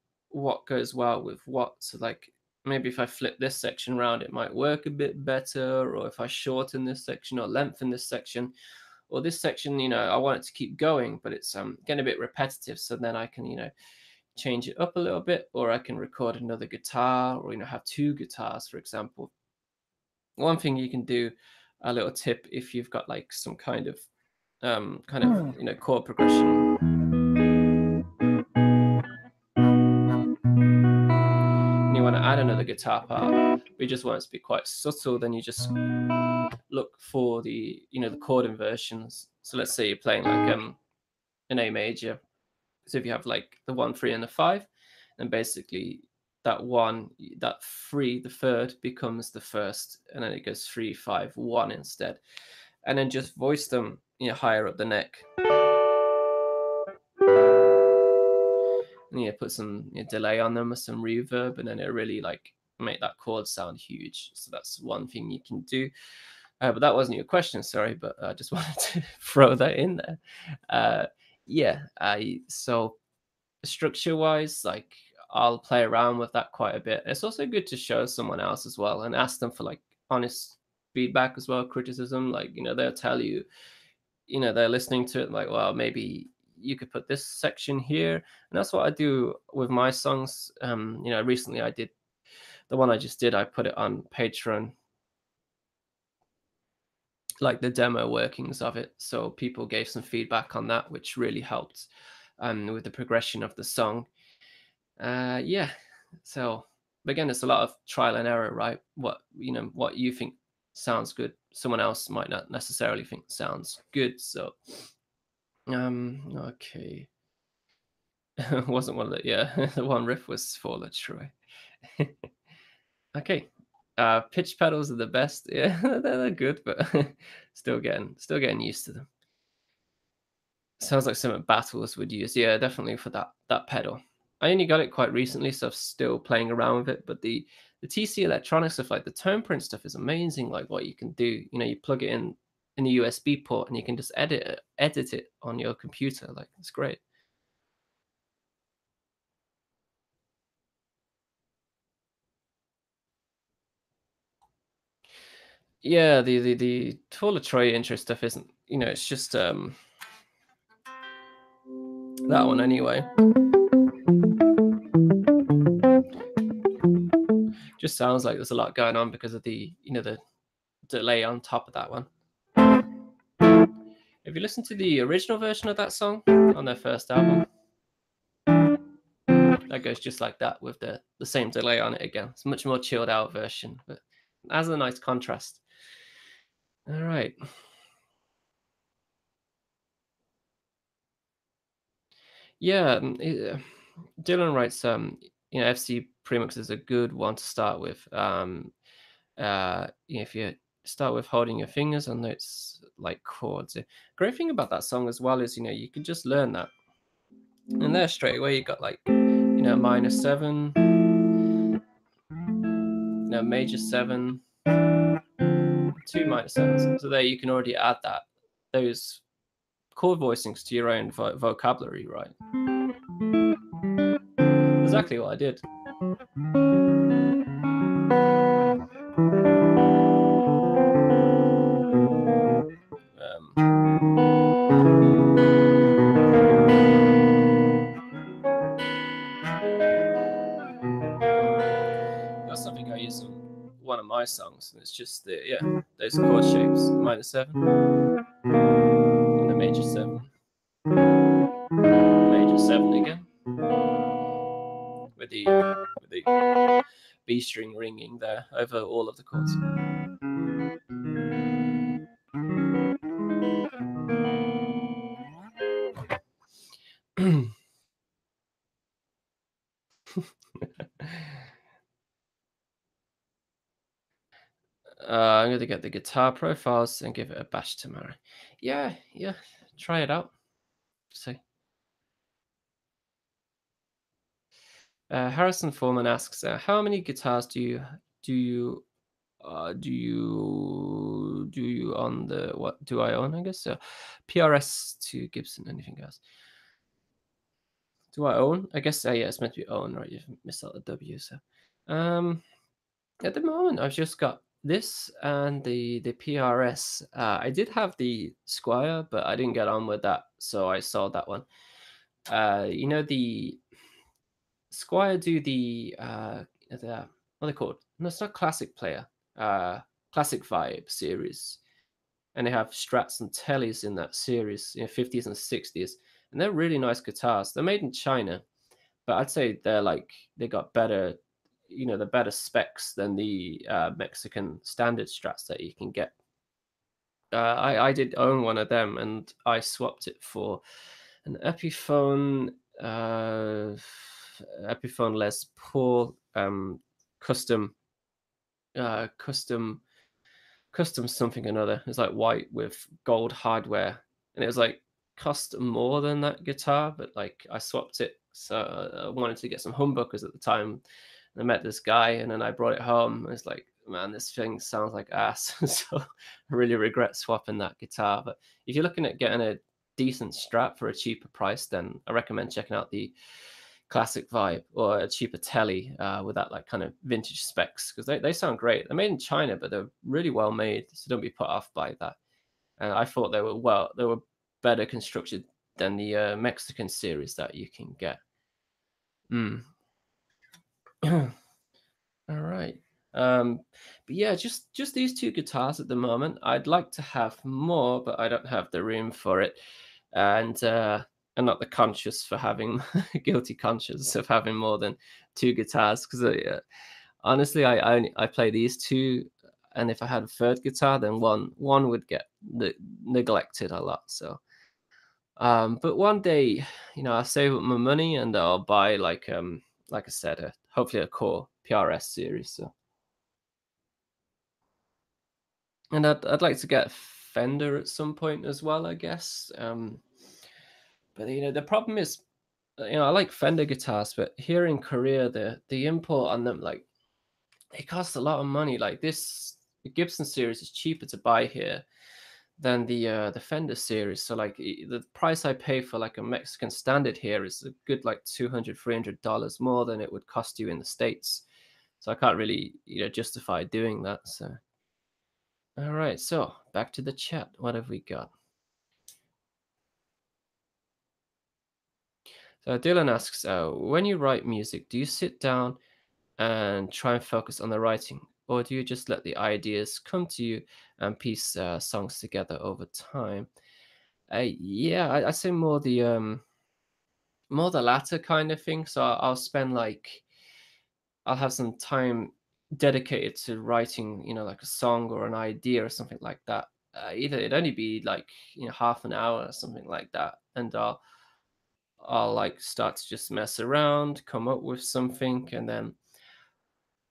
S1: goes well with what. So like maybe if I flip this section around, it might work a bit better, or if I shorten this section or lengthen this section, or this section, I want it to keep going, but it's getting a bit repetitive. So then I can change it up a little bit, or I can record another guitar, or have two guitars, for example. One thing you can do, a little tip, if you've got like some kind of chord progression, and you want to add another guitar part, but you just want it to be quite subtle, then you just look for the chord inversions. So let's say you're playing like an A major. So if you have like the 1, 3, and the 5, then basically that 3, the third, becomes the first, and then it goes 3, 5, 1 instead, and then just voice them higher up the neck, and put some delay on them with some reverb, and then it really like make that chord sound huge. So that's one thing you can do. But that wasn't your question, sorry, but I just wanted to throw that in there. Yeah, so structure wise, like I'll play around with that quite a bit. It's also good to show someone else as well and ask them for like honest feedback as well, criticism. Like they'll tell you, they're listening to it like, well, maybe you could put this section here. And that's what I do with my songs. Recently I did the one I just did, I put it on Patreon, like the demo workings of it, so people gave some feedback on that, which really helped with the progression of the song. Yeah, so again, it's a lot of trial and error, right? What you think sounds good, someone else might not necessarily think sounds good. So okay. Wasn't one of the, yeah, the one riff was for Troy. Okay. Pitch pedals are the best. Yeah, they're good, but still getting used to them. Sounds like something Battles would use. Yeah, definitely for that pedal. I only got it quite recently, so I'm still playing around with it. But the TC electronic stuff, like the tone print stuff, is amazing. Like what you can do. You plug it in the USB port, and you can just edit it on your computer. Like it's great. Yeah, the Tour Troy intro stuff isn't. It's just that one anyway. Just sounds like there's a lot going on because of the delay on top of that one. If you listen to the original version of that song on their first album, that goes just like that with the same delay on it again. It's a much more chilled out version, but has a nice contrast. All right. Yeah, Dylan writes, FC Premix is a good one to start with. If you start with holding your fingers on notes like chords. The great thing about that song as well is, you can just learn that. And there straight away you got like, minor 7, major 7, 2 minor 7s. So there you can already add those chord voicings to your own vocabulary, right? There's exactly what I did. Um, that's something I use on one of my songs, and it's just those chord shapes: -7 and a major 7 again, with the B string ringing there over all of the chords. I'm going to get the guitar profiles and give it a bash tomorrow. Yeah, yeah, try it out. See. Harrison Foreman asks, "How many guitars do you do you on the what do I own? I guess so. PRS to Gibson. Anything else? Do I own? I guess yeah, it's meant to be own, right? You've missed out the W. So, um, at the moment, I've just got this and the PRS. I did have the Squire, but I didn't get on with that, so I sold that one. The Squire do the what are they called? No, it's not Classic Player. Classic Vibe series, and they have Strats and Tellys in that series, 50s and 60s, and they're really nice guitars. They're made in China, but I'd say they got better, the better specs than the Mexican standard Strats that you can get. I did own one of them, and I swapped it for an Epiphone Les Paul custom uh, custom custom something or another. It's like white with gold hardware, and it was like cost more than that guitar, but like I swapped it. So I wanted to get some humbuckers at the time. And I met this guy, and then I brought it home. It's like, man, this thing sounds like ass. So I really regret swapping that guitar. But if you're looking at getting a decent Strat for a cheaper price, then I recommend checking out the Classic Vibe or a cheaper Telly with that like kind of vintage specs, because they sound great. They're made in China, but they're really well made, so don't be put off by that. And I thought they were better constructed than the Mexican series that you can get. Mm. All right. But yeah, just these two guitars at the moment. I'd like to have more, but I don't have the room for it, and I'm not the conscious for having guilty conscience of having more than two guitars, because honestly, I play these two, and if I had a third guitar, then one would get neglected a lot. So, but one day, I'll save up my money and I'll buy like I said, hopefully a core PRS series. So. And I'd like to get a Fender at some point as well, I guess. But the problem is, I like Fender guitars, but here in Korea, the import on them, like, it costs a lot of money. Like the Gibson series is cheaper to buy here than the Fender series. So like the price I pay for like a Mexican standard here is a good like $200-300 more than it would cost you in the States. So I can't really justify doing that. So. All right, so back to the chat. What have we got? So Dylan asks, when you write music, do you sit down and try and focus on the writing, or do you just let the ideas come to you and piece songs together over time? Yeah, I say more the latter kind of thing. So I'll spend I'll have some time dedicated to writing, like a song or an idea or something like that. Either it'd only be like half an hour or something like that, and I'll like start to just mess around, come up with something, and then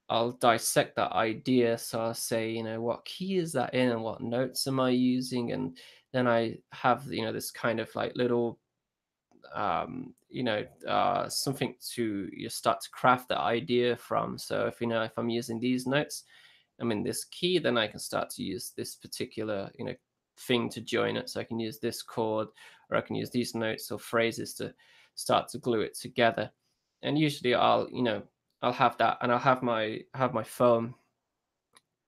S1: I'll dissect that idea. So I'll say, what key is that in and what notes am I using? And then I have, this kind of like little, something to you start to craft the idea from. So if I'm using these notes, I'm in this key, then I can start to use this particular, thing to join it. So I can use this chord, or I can use these notes or phrases to start to glue it together. And usually I'll have that, and I'll have my phone,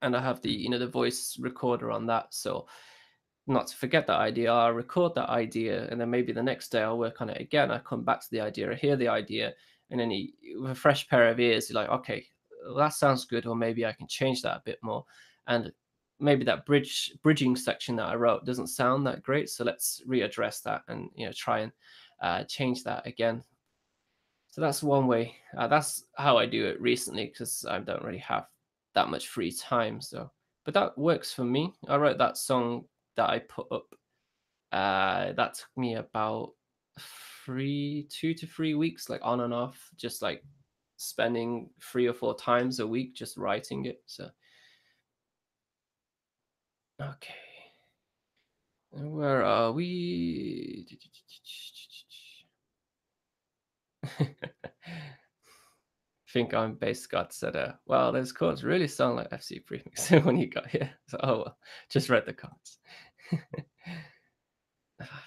S1: and I have the voice recorder on that. So not to forget that idea, I'll record that idea, and then maybe the next day I'll work on it again. I come back to the idea, I hear the idea, and then with a fresh pair of ears, you're like, okay, well, that sounds good, or maybe I can change that a bit more. And maybe that bridging section that I wrote doesn't sound that great, so let's readdress that and try and change that again. So that's one way. That's how I do it recently because I don't really have that much free time. So, but that works for me. I wrote that song that I put up. That took me about 2 to 3 weeks, like on and off, just like spending 3 or 4 times a week just writing it. So, okay, where are we? Think I'm Bass God said, well, those chords really sound like FC Premix when you got here. So, oh well, just read the comments.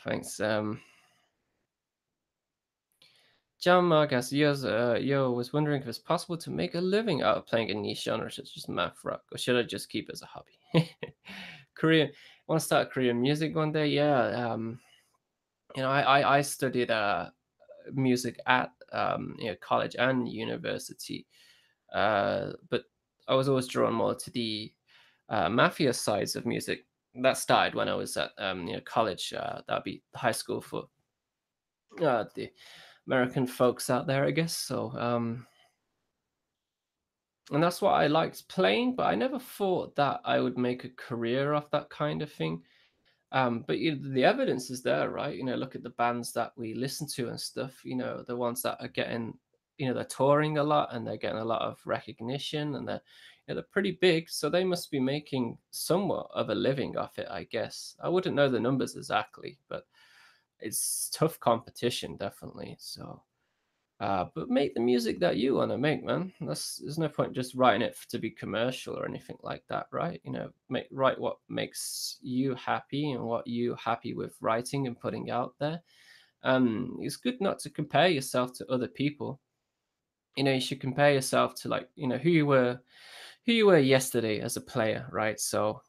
S1: Thanks. John Margas, yo, was wondering if it's possible to make a living out of playing a niche genre such as math rock, or should I just keep it as a hobby? Korean, want to start Korean music one day? Yeah. I studied music at college and university. But I was always drawn more to the mafia sides of music. That started when I was at college. That'd be high school for the American folks out there, I guess. So and that's what I liked playing, but I never thought that I would make a career off that kind of thing. But the evidence is there, right? Look at the bands that we listen to and stuff. The ones that are getting, they're touring a lot and they're getting a lot of recognition, and they're pretty big. So they must be making somewhat of a living off it, I guess. I wouldn't know the numbers exactly, but it's tough competition, definitely. So but make the music that you want to make, man. There's no point just writing it to be commercial or anything like that, right? Write what makes you happy and what you happy with writing and putting out there. It's good not to compare yourself to other people. You should compare yourself to, like, who you were yesterday as a player, right? So,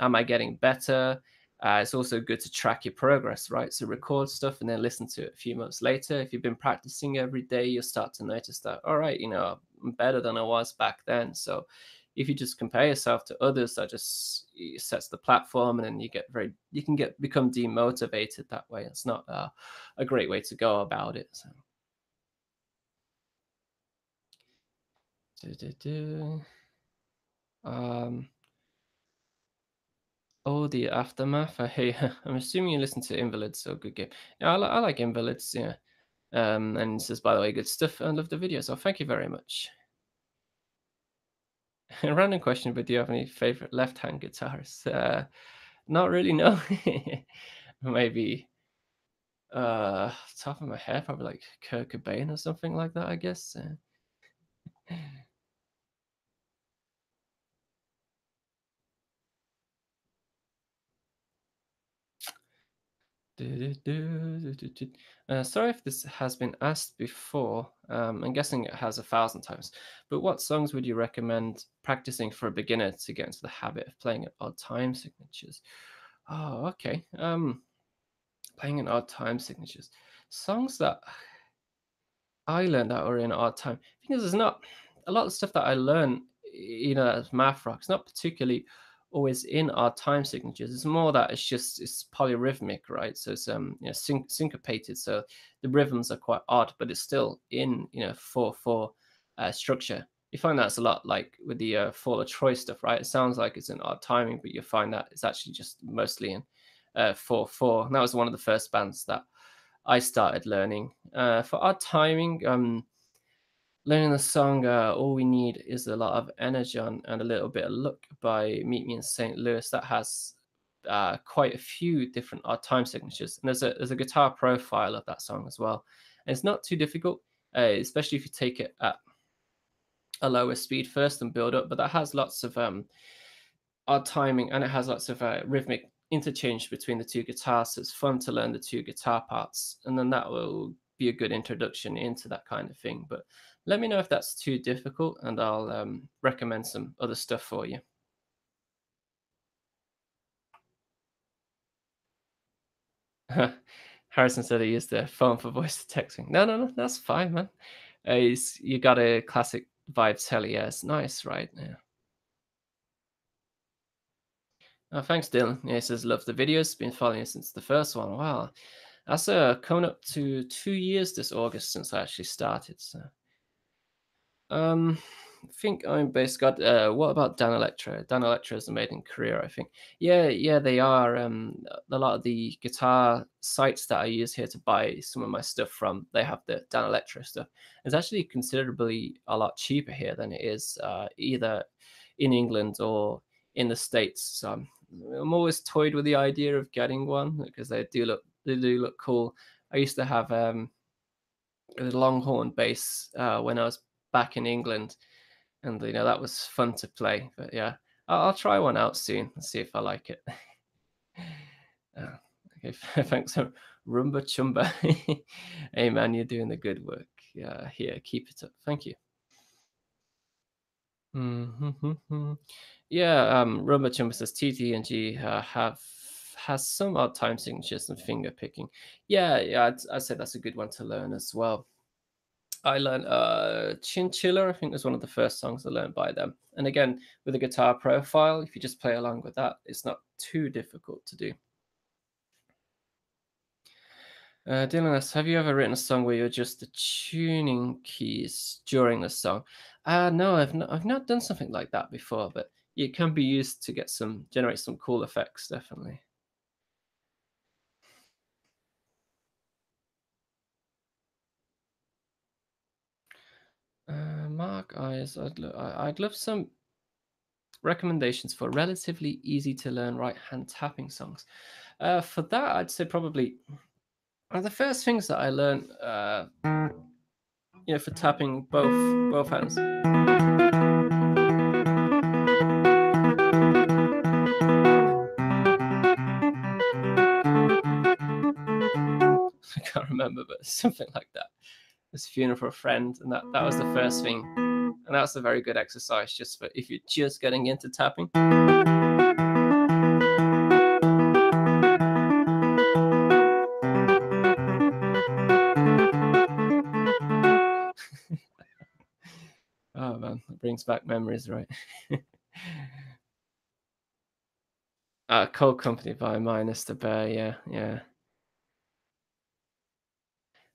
S1: am I getting better? It's also good to track your progress, right? So record stuff and then listen to it a few months later. If you've been practicing every day, you'll start to notice that, all right, I'm better than I was back then. So if you just compare yourself to others, that just sets the platform, and then you can become demotivated that way. It's not a great way to go about it. So. Du-du-du. Um, Oh, the Aftermath. I'm assuming you listen to Invalids, so good game. Yeah, I like Invalids, yeah. And it says, by the way, good stuff. I love the video, so thank you very much. A random question, but do you have any favorite left-hand guitars? Not really, no. Maybe, top of my head, probably like Kurt Cobain or something like that, I guess. Sorry if this has been asked before. I'm guessing it has 1,000 times. But what songs would you recommend practicing for a beginner to get into the habit of playing at odd time signatures? Oh, okay. Playing in odd time signatures. Songs that I learned that were in odd time. Because there's not a lot of stuff that I learn, as math rock. It's not particularly always in odd time signatures. It's more that it's polyrhythmic, right? So it's syncopated. So the rhythms are quite odd, but it's still in 4/4 structure. You find that's a lot like with the Fall of Troy stuff, right? It sounds like it's in odd timing, but you find that it's actually just mostly in 4/4. And that was one of the first bands that I started learning. For odd timing, learning the song All We Need Is a Lot of Energy and a Little Bit of Luck by Meet Me in St. Louis. That has quite a few different odd time signatures. And there's a guitar profile of that song as well. And it's not too difficult, especially if you take it at a lower speed first and build up. But that has lots of odd timing, and it has lots of rhythmic interchange between the two guitars. So it's fun to learn the two guitar parts, and then that will be a good introduction into that kind of thing. But let me know if that's too difficult, and I'll recommend some other stuff for you. Harrison said he used the phone for voice texting. No, no, no, that's fine, man. You got a classic vibes hell yeah, it's nice, right? Yeah. Oh, thanks, Dylan. Yeah, he says, love the videos. Been following you since the first one. Wow. That's coming up to 2 years this August since I actually started. So I think I'm based. Got what about Dan Electra? Dan Electra is made in Korea, I think. Yeah, yeah, they are. A lot of the guitar sites that I use here to buy some of my stuff from, they have the Dan Electra stuff. It's actually considerably a lot cheaper here than it is either in England or in the States. So I'm always toyed with the idea of getting one because they do look cool. I used to have a Longhorn bass when I was back in England, and that was fun to play. But yeah, I'll try one out soon and see if I like it. uh, okay, thanks, Rumba Chumba. Hey man, you're doing the good work. Yeah, here, keep it up. Thank you. Mhm. Yeah, Rumba Chumba says TTNG have has some odd time signatures and finger picking. Yeah, yeah, I'd say that's a good one to learn as well. I learned Chinchilla, I think was one of the first songs I learned by them. And again, with a guitar profile, if you just play along with that, it's not too difficult to do. Dylan asks, have you ever written a song where you adjust the tuning keys during the song? No, I've not done something like that before, but it can be used to generate some cool effects, definitely. Mark Eyes, I'd love some recommendations for relatively easy to learn right hand tapping songs. For that, I'd say probably the first things that I learned, for tapping both hands. I can't remember, but something like that. It's a funeral for a friend, and that was the first thing, and that's a very good exercise just for if you're just getting into tapping. Oh man, it brings back memories, right? Cold Company by Minus the Bear. Yeah, yeah.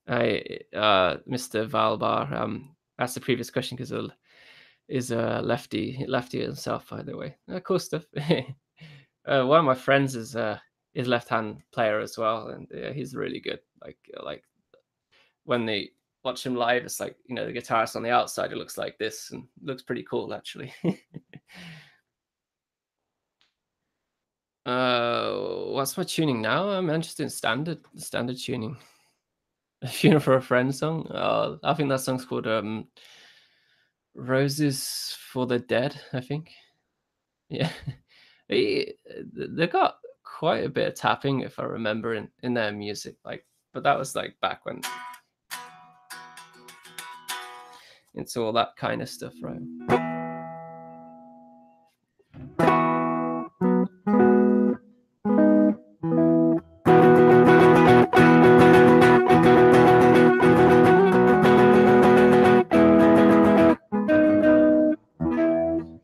S1: Mr. Valbar, asked the previous question because is a lefty himself, by the way. Cool stuff. One of my friends is left-hand player as well, and he's really good. Like when they watch him live, it's like the guitarist on the outside. It looks like this, and looks pretty cool actually. What's my tuning now? I'm interested in standard tuning. A funeral for a friend song. I think that song's called "Roses for the Dead." I think. Yeah, they got quite a bit of tapping, if I remember, in their music. But that was like back when into all that kind of stuff, right?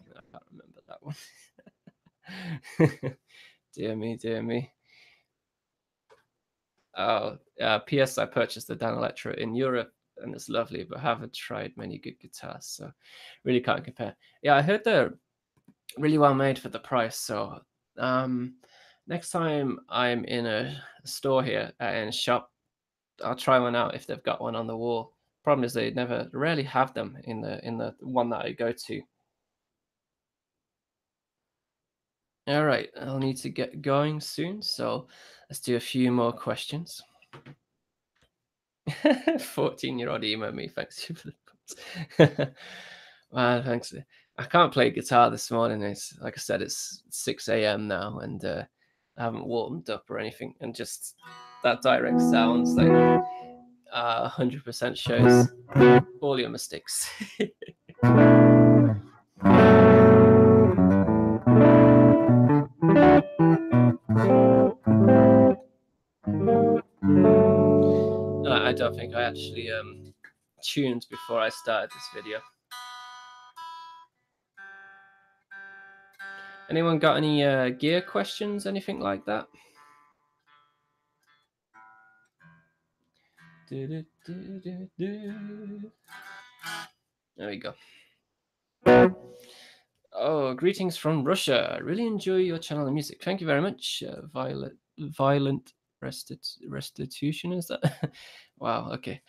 S1: I can't remember that one. Dear me, dear me. Oh, P.S. I purchased the Dan Electro in Europe, and it's lovely, but haven't tried many good guitars, so really can't compare. Yeah, I heard they're really well made for the price. So next time I'm in a store here in a shop, I'll try one out if they've got one on the wall. Problem is they never rarely have them in the one that I go to. All right, I'll need to get going soon, so let's do a few more questions. 14-year-old email me. Thanks you for the points. Wow, thanks. I can't play guitar this morning. It's like I said, it's 6 a.m. now, and I haven't warmed up or anything. And just that direct sounds like 100% shows all your mistakes. I don't think I actually tuned before I started this video. Anyone got any gear questions, anything like that? There we go. Oh, greetings from Russia. I really enjoy your channel and music. Thank you very much. Violent restitution, is that? Wow, okay.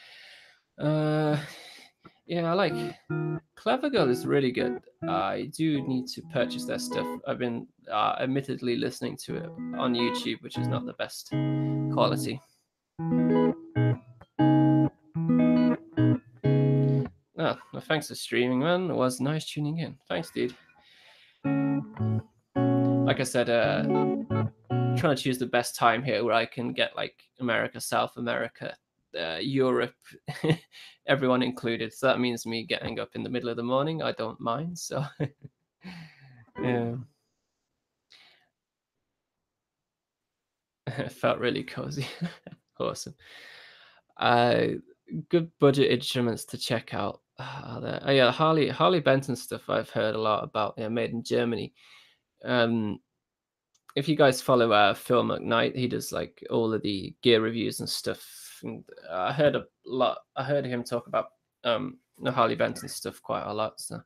S1: Yeah, I like Clever Girl is really good. I do need to purchase their stuff. I've been admittedly listening to it on YouTube, which is not the best quality. Oh, well, thanks for streaming, man. It was nice tuning in. Thanks, dude. Like I said, trying to choose the best time here where I can get like America, South America, Europe, everyone included. So that means me getting up in the middle of the morning. I don't mind. So yeah, it felt really cozy. Awesome. Uh, Good budget instruments to check out. Oh, yeah, Harley Benton stuff I've heard a lot about. Yeah, made in Germany. Um, if you guys follow Phil McKnight, he does like all of the gear reviews and stuff. And I heard a lot. I heard him talk about the Harley Benton stuff quite a lot. So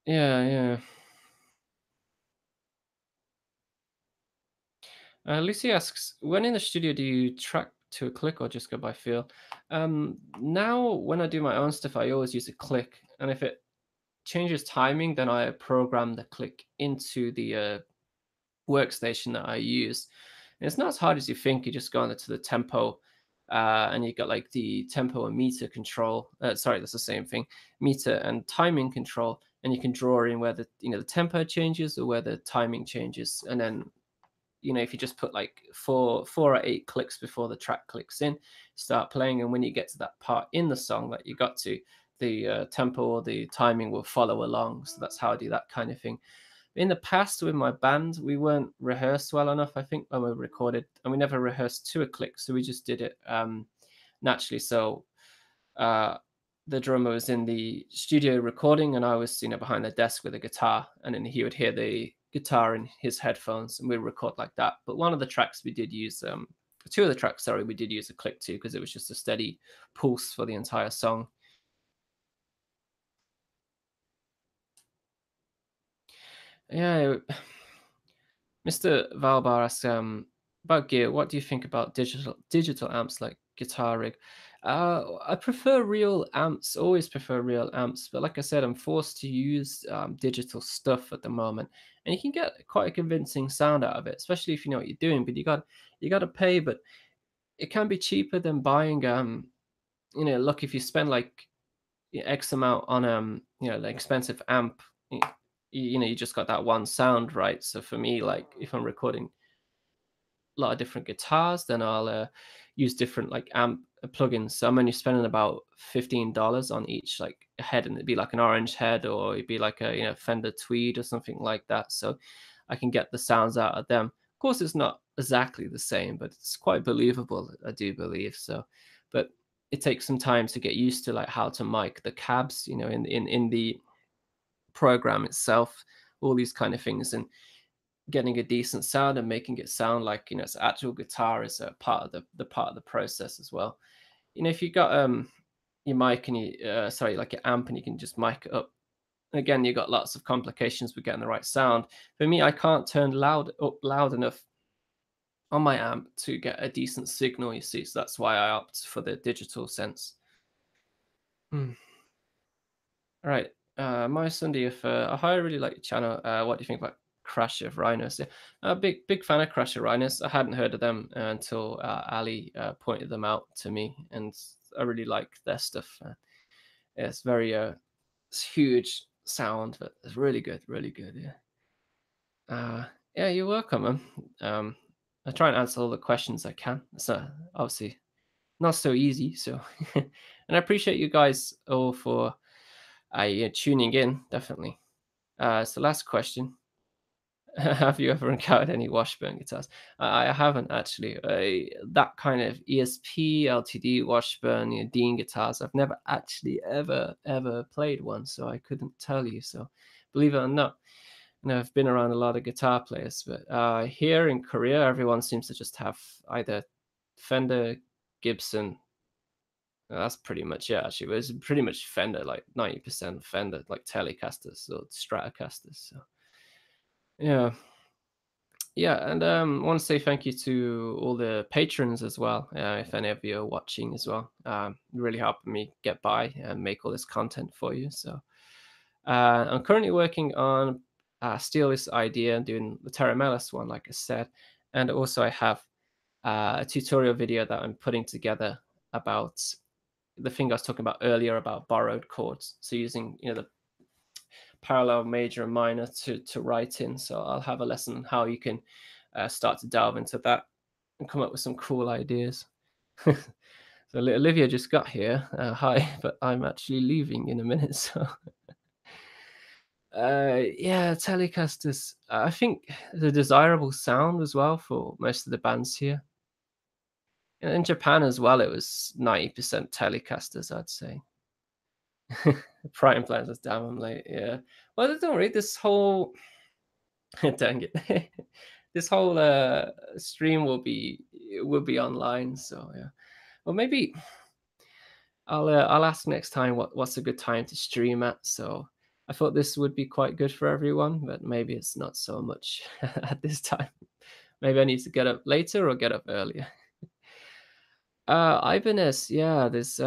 S1: yeah, yeah. Lucy asks, when in the studio do you track to a click or just go by feel? Now, when I do my own stuff, I always use a click, and if it changes timing, then I program the click into the workstation that I use. And it's not as hard as you think. You just go on to the tempo, and you got like the tempo and meter control. Sorry, that's the same thing. Meter and timing control, and you can draw in where the tempo changes or where the timing changes, and then if you just put like four or eight clicks before the track clicks in, start playing, and when you get to that part in the song that you got to, the tempo or the timing will follow along. So that's how I do that kind of thing. In the past with my band, we weren't rehearsed well enough, I think, when we recorded, and we never rehearsed to a click, so we just did it naturally. So uh, the drummer was in the studio recording, and I was, behind the desk with a guitar, and then he would hear the guitar in his headphones, and we'd record like that. But one of the tracks we did use, two of the tracks, sorry, we did use a click to, because it was just a steady pulse for the entire song. Yeah, Mr. Valbar asks about gear. What do you think about digital amps like Guitar Rig? I prefer real amps. Always prefer real amps. But like I said, I'm forced to use digital stuff at the moment, and you can get quite a convincing sound out of it, especially if you know what you're doing. But you got to pay. But it can be cheaper than buying. Look, if you spend like X amount on an expensive amp. You just got that one sound, right? So for me, like if I'm recording a lot of different guitars, then I'll use different like amp plugins. So I'm only spending about $15 on each like head, and it'd be like an orange head, or it'd be like a Fender Tweed or something like that. So I can get the sounds out of them. Of course, it's not exactly the same, but it's quite believable, I do believe. So, but it takes some time to get used to like how to mic the cabs, in the program itself, all these kind of things, and getting a decent sound and making it sound like it's actual guitar is a part of the part of the process as well. If you got your mic and like your amp, and you can just mic it up, again you got lots of complications with getting the right sound. For me, I can't turn loud enough on my amp to get a decent signal, you see, so that's why I opt for the digital sense. Hmm. All right. My Sunday, if I really like your channel. What do you think about Crash of Rhinos? Yeah, big fan of Crash of Rhinos. I hadn't heard of them until Ali pointed them out to me, and I really like their stuff. Yeah, it's very it's huge sound, but it's really good, really good. Yeah. Yeah, you're welcome, man. I try and answer all the questions I can. So obviously, not so easy. So, and I appreciate you guys all for yeah, tuning in. Definitely. So, last question: have you ever encountered any Washburn guitars? I haven't actually. That kind of ESP, LTD, Washburn, Dean guitars. I've never actually ever played one, so I couldn't tell you. So, believe it or not, I've been around a lot of guitar players, but here in Korea, everyone seems to just have either Fender, Gibson. That's pretty much it. Actually, it's pretty much Fender, like 90% Fender, like Telecasters or Stratocasters. So yeah, yeah, and I want to say thank you to all the patrons as well. If any of you are watching as well, really helping me get by and make all this content for you. So I'm currently working on steal this idea and doing the Terra Melis one, like I said, and also I have a tutorial video that I'm putting together about the thing I was talking about earlier about borrowed chords. So using the parallel major and minor to write in. So I'll have a lesson on how you can start to delve into that and come up with some cool ideas. So Olivia just got here. Hi, but I'm actually leaving in a minute. So yeah, Telecasters. I think the desirable sound as well for most of the bands here. In Japan as well, it was 90% Telecasters, I'd say. Pride implants is damn I'm late. Yeah. Well, don't read this whole. Dang it. This whole stream will be online. So yeah. Well, maybe I'll ask next time what's a good time to stream at. So I thought this would be quite good for everyone, but maybe it's not so much at this time. Maybe I need to get up later or get up earlier. Ibanez, yeah, there's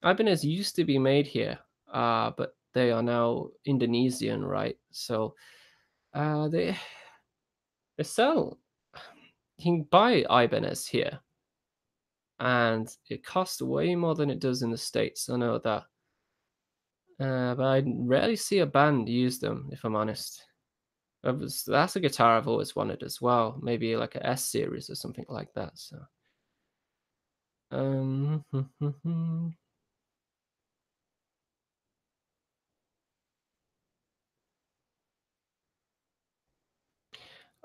S1: Ibanez used to be made here, but they are now Indonesian, right? So they sell. You can buy Ibanez here, and it costs way more than it does in the States. I know that. But I rarely see a band use them, if I'm honest. That's a guitar I've always wanted as well. Maybe like a S series or something like that. So, um,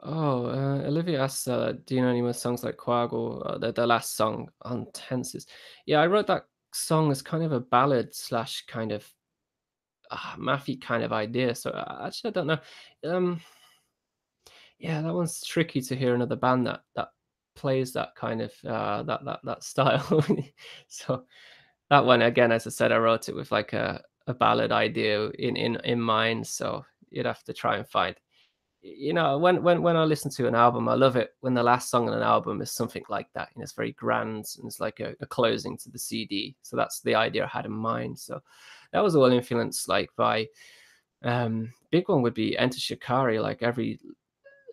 S1: oh, Olivia asks, do you know any more songs like Quaggle? The last song on Tenses. Yeah, I wrote that song as kind of a ballad slash kind of mathy kind of idea. So actually, I don't know. Um, Yeah, that one's tricky to hear another band that plays that kind of that style. So that one again, as I said, I wrote it with like a ballad idea in mind. So you'd have to try and find. When I listen to an album, I love it when the last song on an album is something like that. It's very grand and it's like a closing to the CD. So that's the idea I had in mind. So that was all influenced like by big one would be Enter Shikari. Like every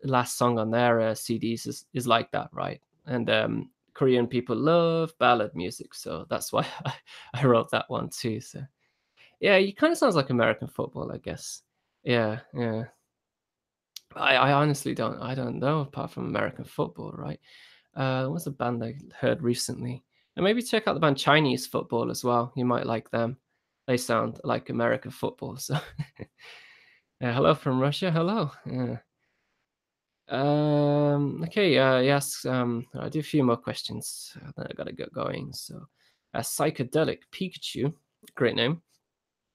S1: last song on their CDs is like that, right? And Korean people love ballad music, so that's why I wrote that one too. So yeah, it kind of sounds like American football, I guess. Yeah, yeah. I honestly I don't know apart from American football, right? What's a band I heard recently? And maybe check out the band Chinese Football as well. You might like them. They sound like American football. So yeah, hello from Russia. Hello. Yeah. Okay, yes, I do a few more questions. Then I gotta get going. So, psychedelic Pikachu, great name.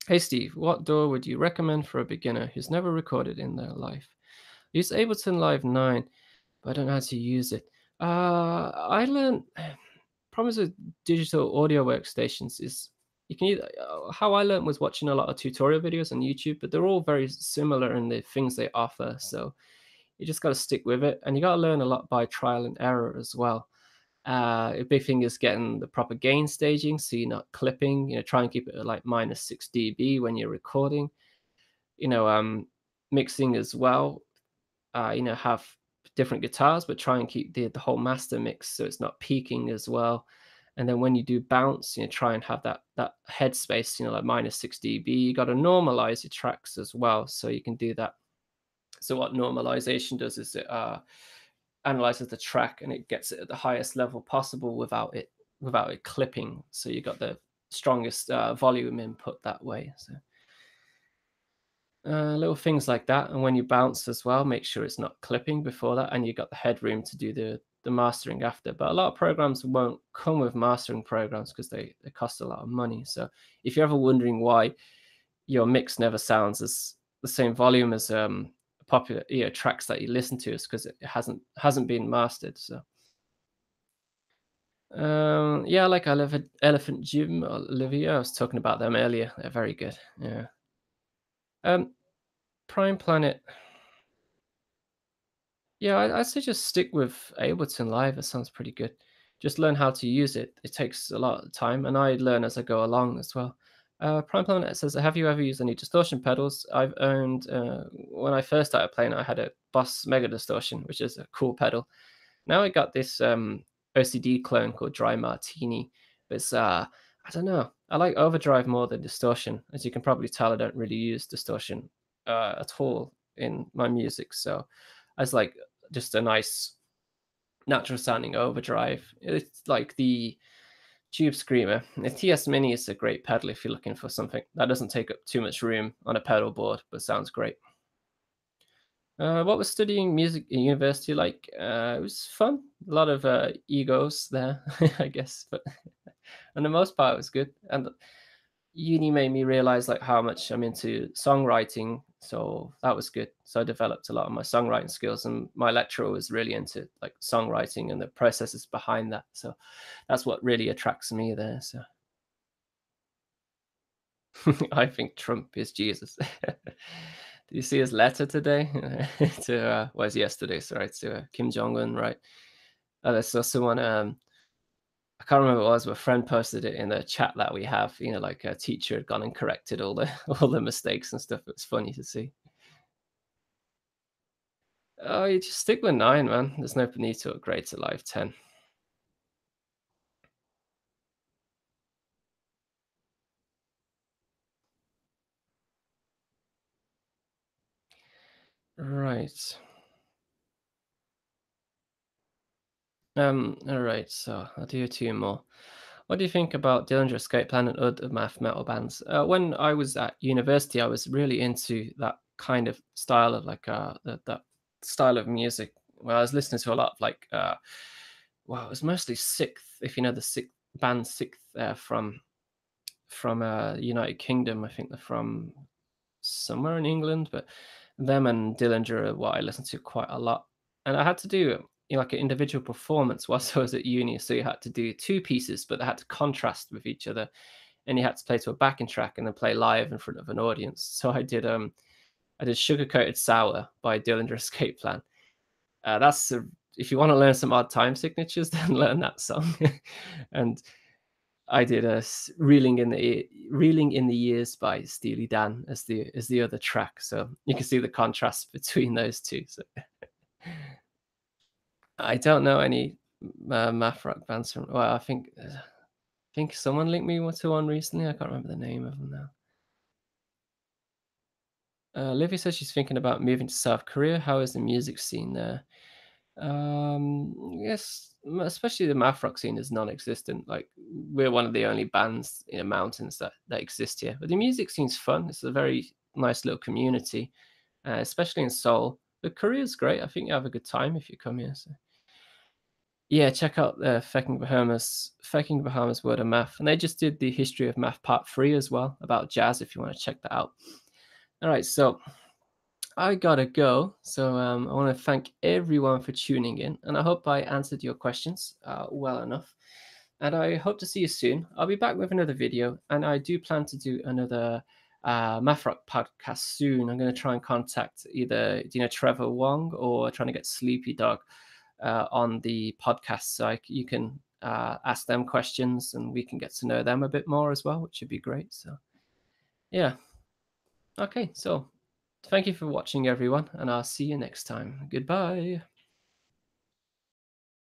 S1: Hey Steve, what door would you recommend for a beginner who's never recorded in their life? Use Ableton Live 9, but I don't know how to use it. I learned problems with digital audio workstations is you can either how I learned was watching a lot of tutorial videos on YouTube, but they're all very similar in the things they offer. So you just got to stick with it, and you got to learn a lot by trial and error as well. A big thing is getting the proper gain staging, so you're not clipping. Try and keep it at like -6 dB when you're recording. Mixing as well. Have different guitars, but try and keep the whole master mix so it's not peaking as well. And then when you do bounce, try and have that headspace, like -6 dB. You got to normalize your tracks as well, so you can do that. So what normalization does is it analyzes the track and it gets it at the highest level possible without it without it clipping. So you got the strongest volume input that way. So little things like that. And when you bounce as well, make sure it's not clipping before that, and you got the headroom to do the mastering after. But a lot of programs won't come with mastering programs because they cost a lot of money. So if you're ever wondering why your mix never sounds as the same volume as popular tracks that you listen to, is because it hasn't been mastered. So yeah, like Elephant Gym or Olivia. I was talking about them earlier. They're very good. Yeah. Um, Prime Planet. Yeah, I'd say just stick with Ableton Live. It sounds pretty good. Just learn how to use it. It takes a lot of time, and I learn as I go along as well. Prime Planet says, "Have you ever used any distortion pedals?" I've owned. When I first started playing, I had a Boss Mega Distortion, which is a cool pedal. Now I got this OCD clone called Dry Martini. It's I don't know. I like overdrive more than distortion. As you can probably tell, I don't really use distortion at all in my music. So as like just a nice natural sounding overdrive. It's like the Tube Screamer. The TS Mini is a great pedal if you're looking for something that doesn't take up too much room on a pedal board, but sounds great. What was studying music in university like? It was fun. A lot of egos there, I guess, but on the most part, it was good. And uni made me realize like how much I'm into songwriting, so that was good. So I developed a lot of my songwriting skills, and my lecturer was really into like songwriting and the processes behind that. So that's what really attracts me there. So I think Trump is Jesus. Did you see his letter today to was yesterday? Sorry, to Kim Jong Un, right? I saw someone. I can't remember what it was, but a friend posted it in a chat that we have. You know, like a teacher had gone and corrected all the all the mistakes and stuff. It's funny to see. Oh, you just stick with 9, man. There's no need to upgrade to Live 10. Right. All right. So I'll do 2 more. What do you think about Dillinger Escape Plan and other math metal bands? When I was at university, I was really into that kind of style of like that style of music. Where I was listening to a lot of like well, it was mostly Sixth, if you know the Sixth band Sixth from United Kingdom. I think they're from somewhere in England, but them and Dillinger are what I listen to quite a lot. And I had to do like an individual performance whilst I was at uni. So you had to do 2 pieces, but they had to contrast with each other, and you had to play to a backing track and then play live in front of an audience. So I did Sugar Coated Sour by Dillinger Escape Plan. That's if you want to learn some odd time signatures, then learn that song. And I did a Reeling in the Years by Steely Dan as the other track. So you can see the contrast between those two. So I don't know any math rock bands from. Well, I think someone linked me to one recently. I can't remember the name of them now. Livy says she's thinking about moving to South Korea. How is the music scene there? Yes, especially the math rock scene is non-existent. Like we're one of the only bands in the mountains that exist here. But the music scene's fun. It's a very nice little community, especially in Seoul. But Korea's great. I think you have a good time if you come here. So. Yeah, check out Fucking Bahamas Word of Math. And they just did the History of Math Part 3 as well about jazz if you want to check that out. All right, so I gotta go. So I want to thank everyone for tuning in, and I hope I answered your questions well enough. And I hope to see you soon. I'll be back with another video, and I do plan to do another Math Rock podcast soon. I'm going to try and contact either Trevor Wong or trying to get Sleepy Dog on the podcast, so you can ask them questions, and we can get to know them a bit more as well, which would be great. So yeah, okay. So thank you for watching, everyone, and I'll see you next time. Goodbye.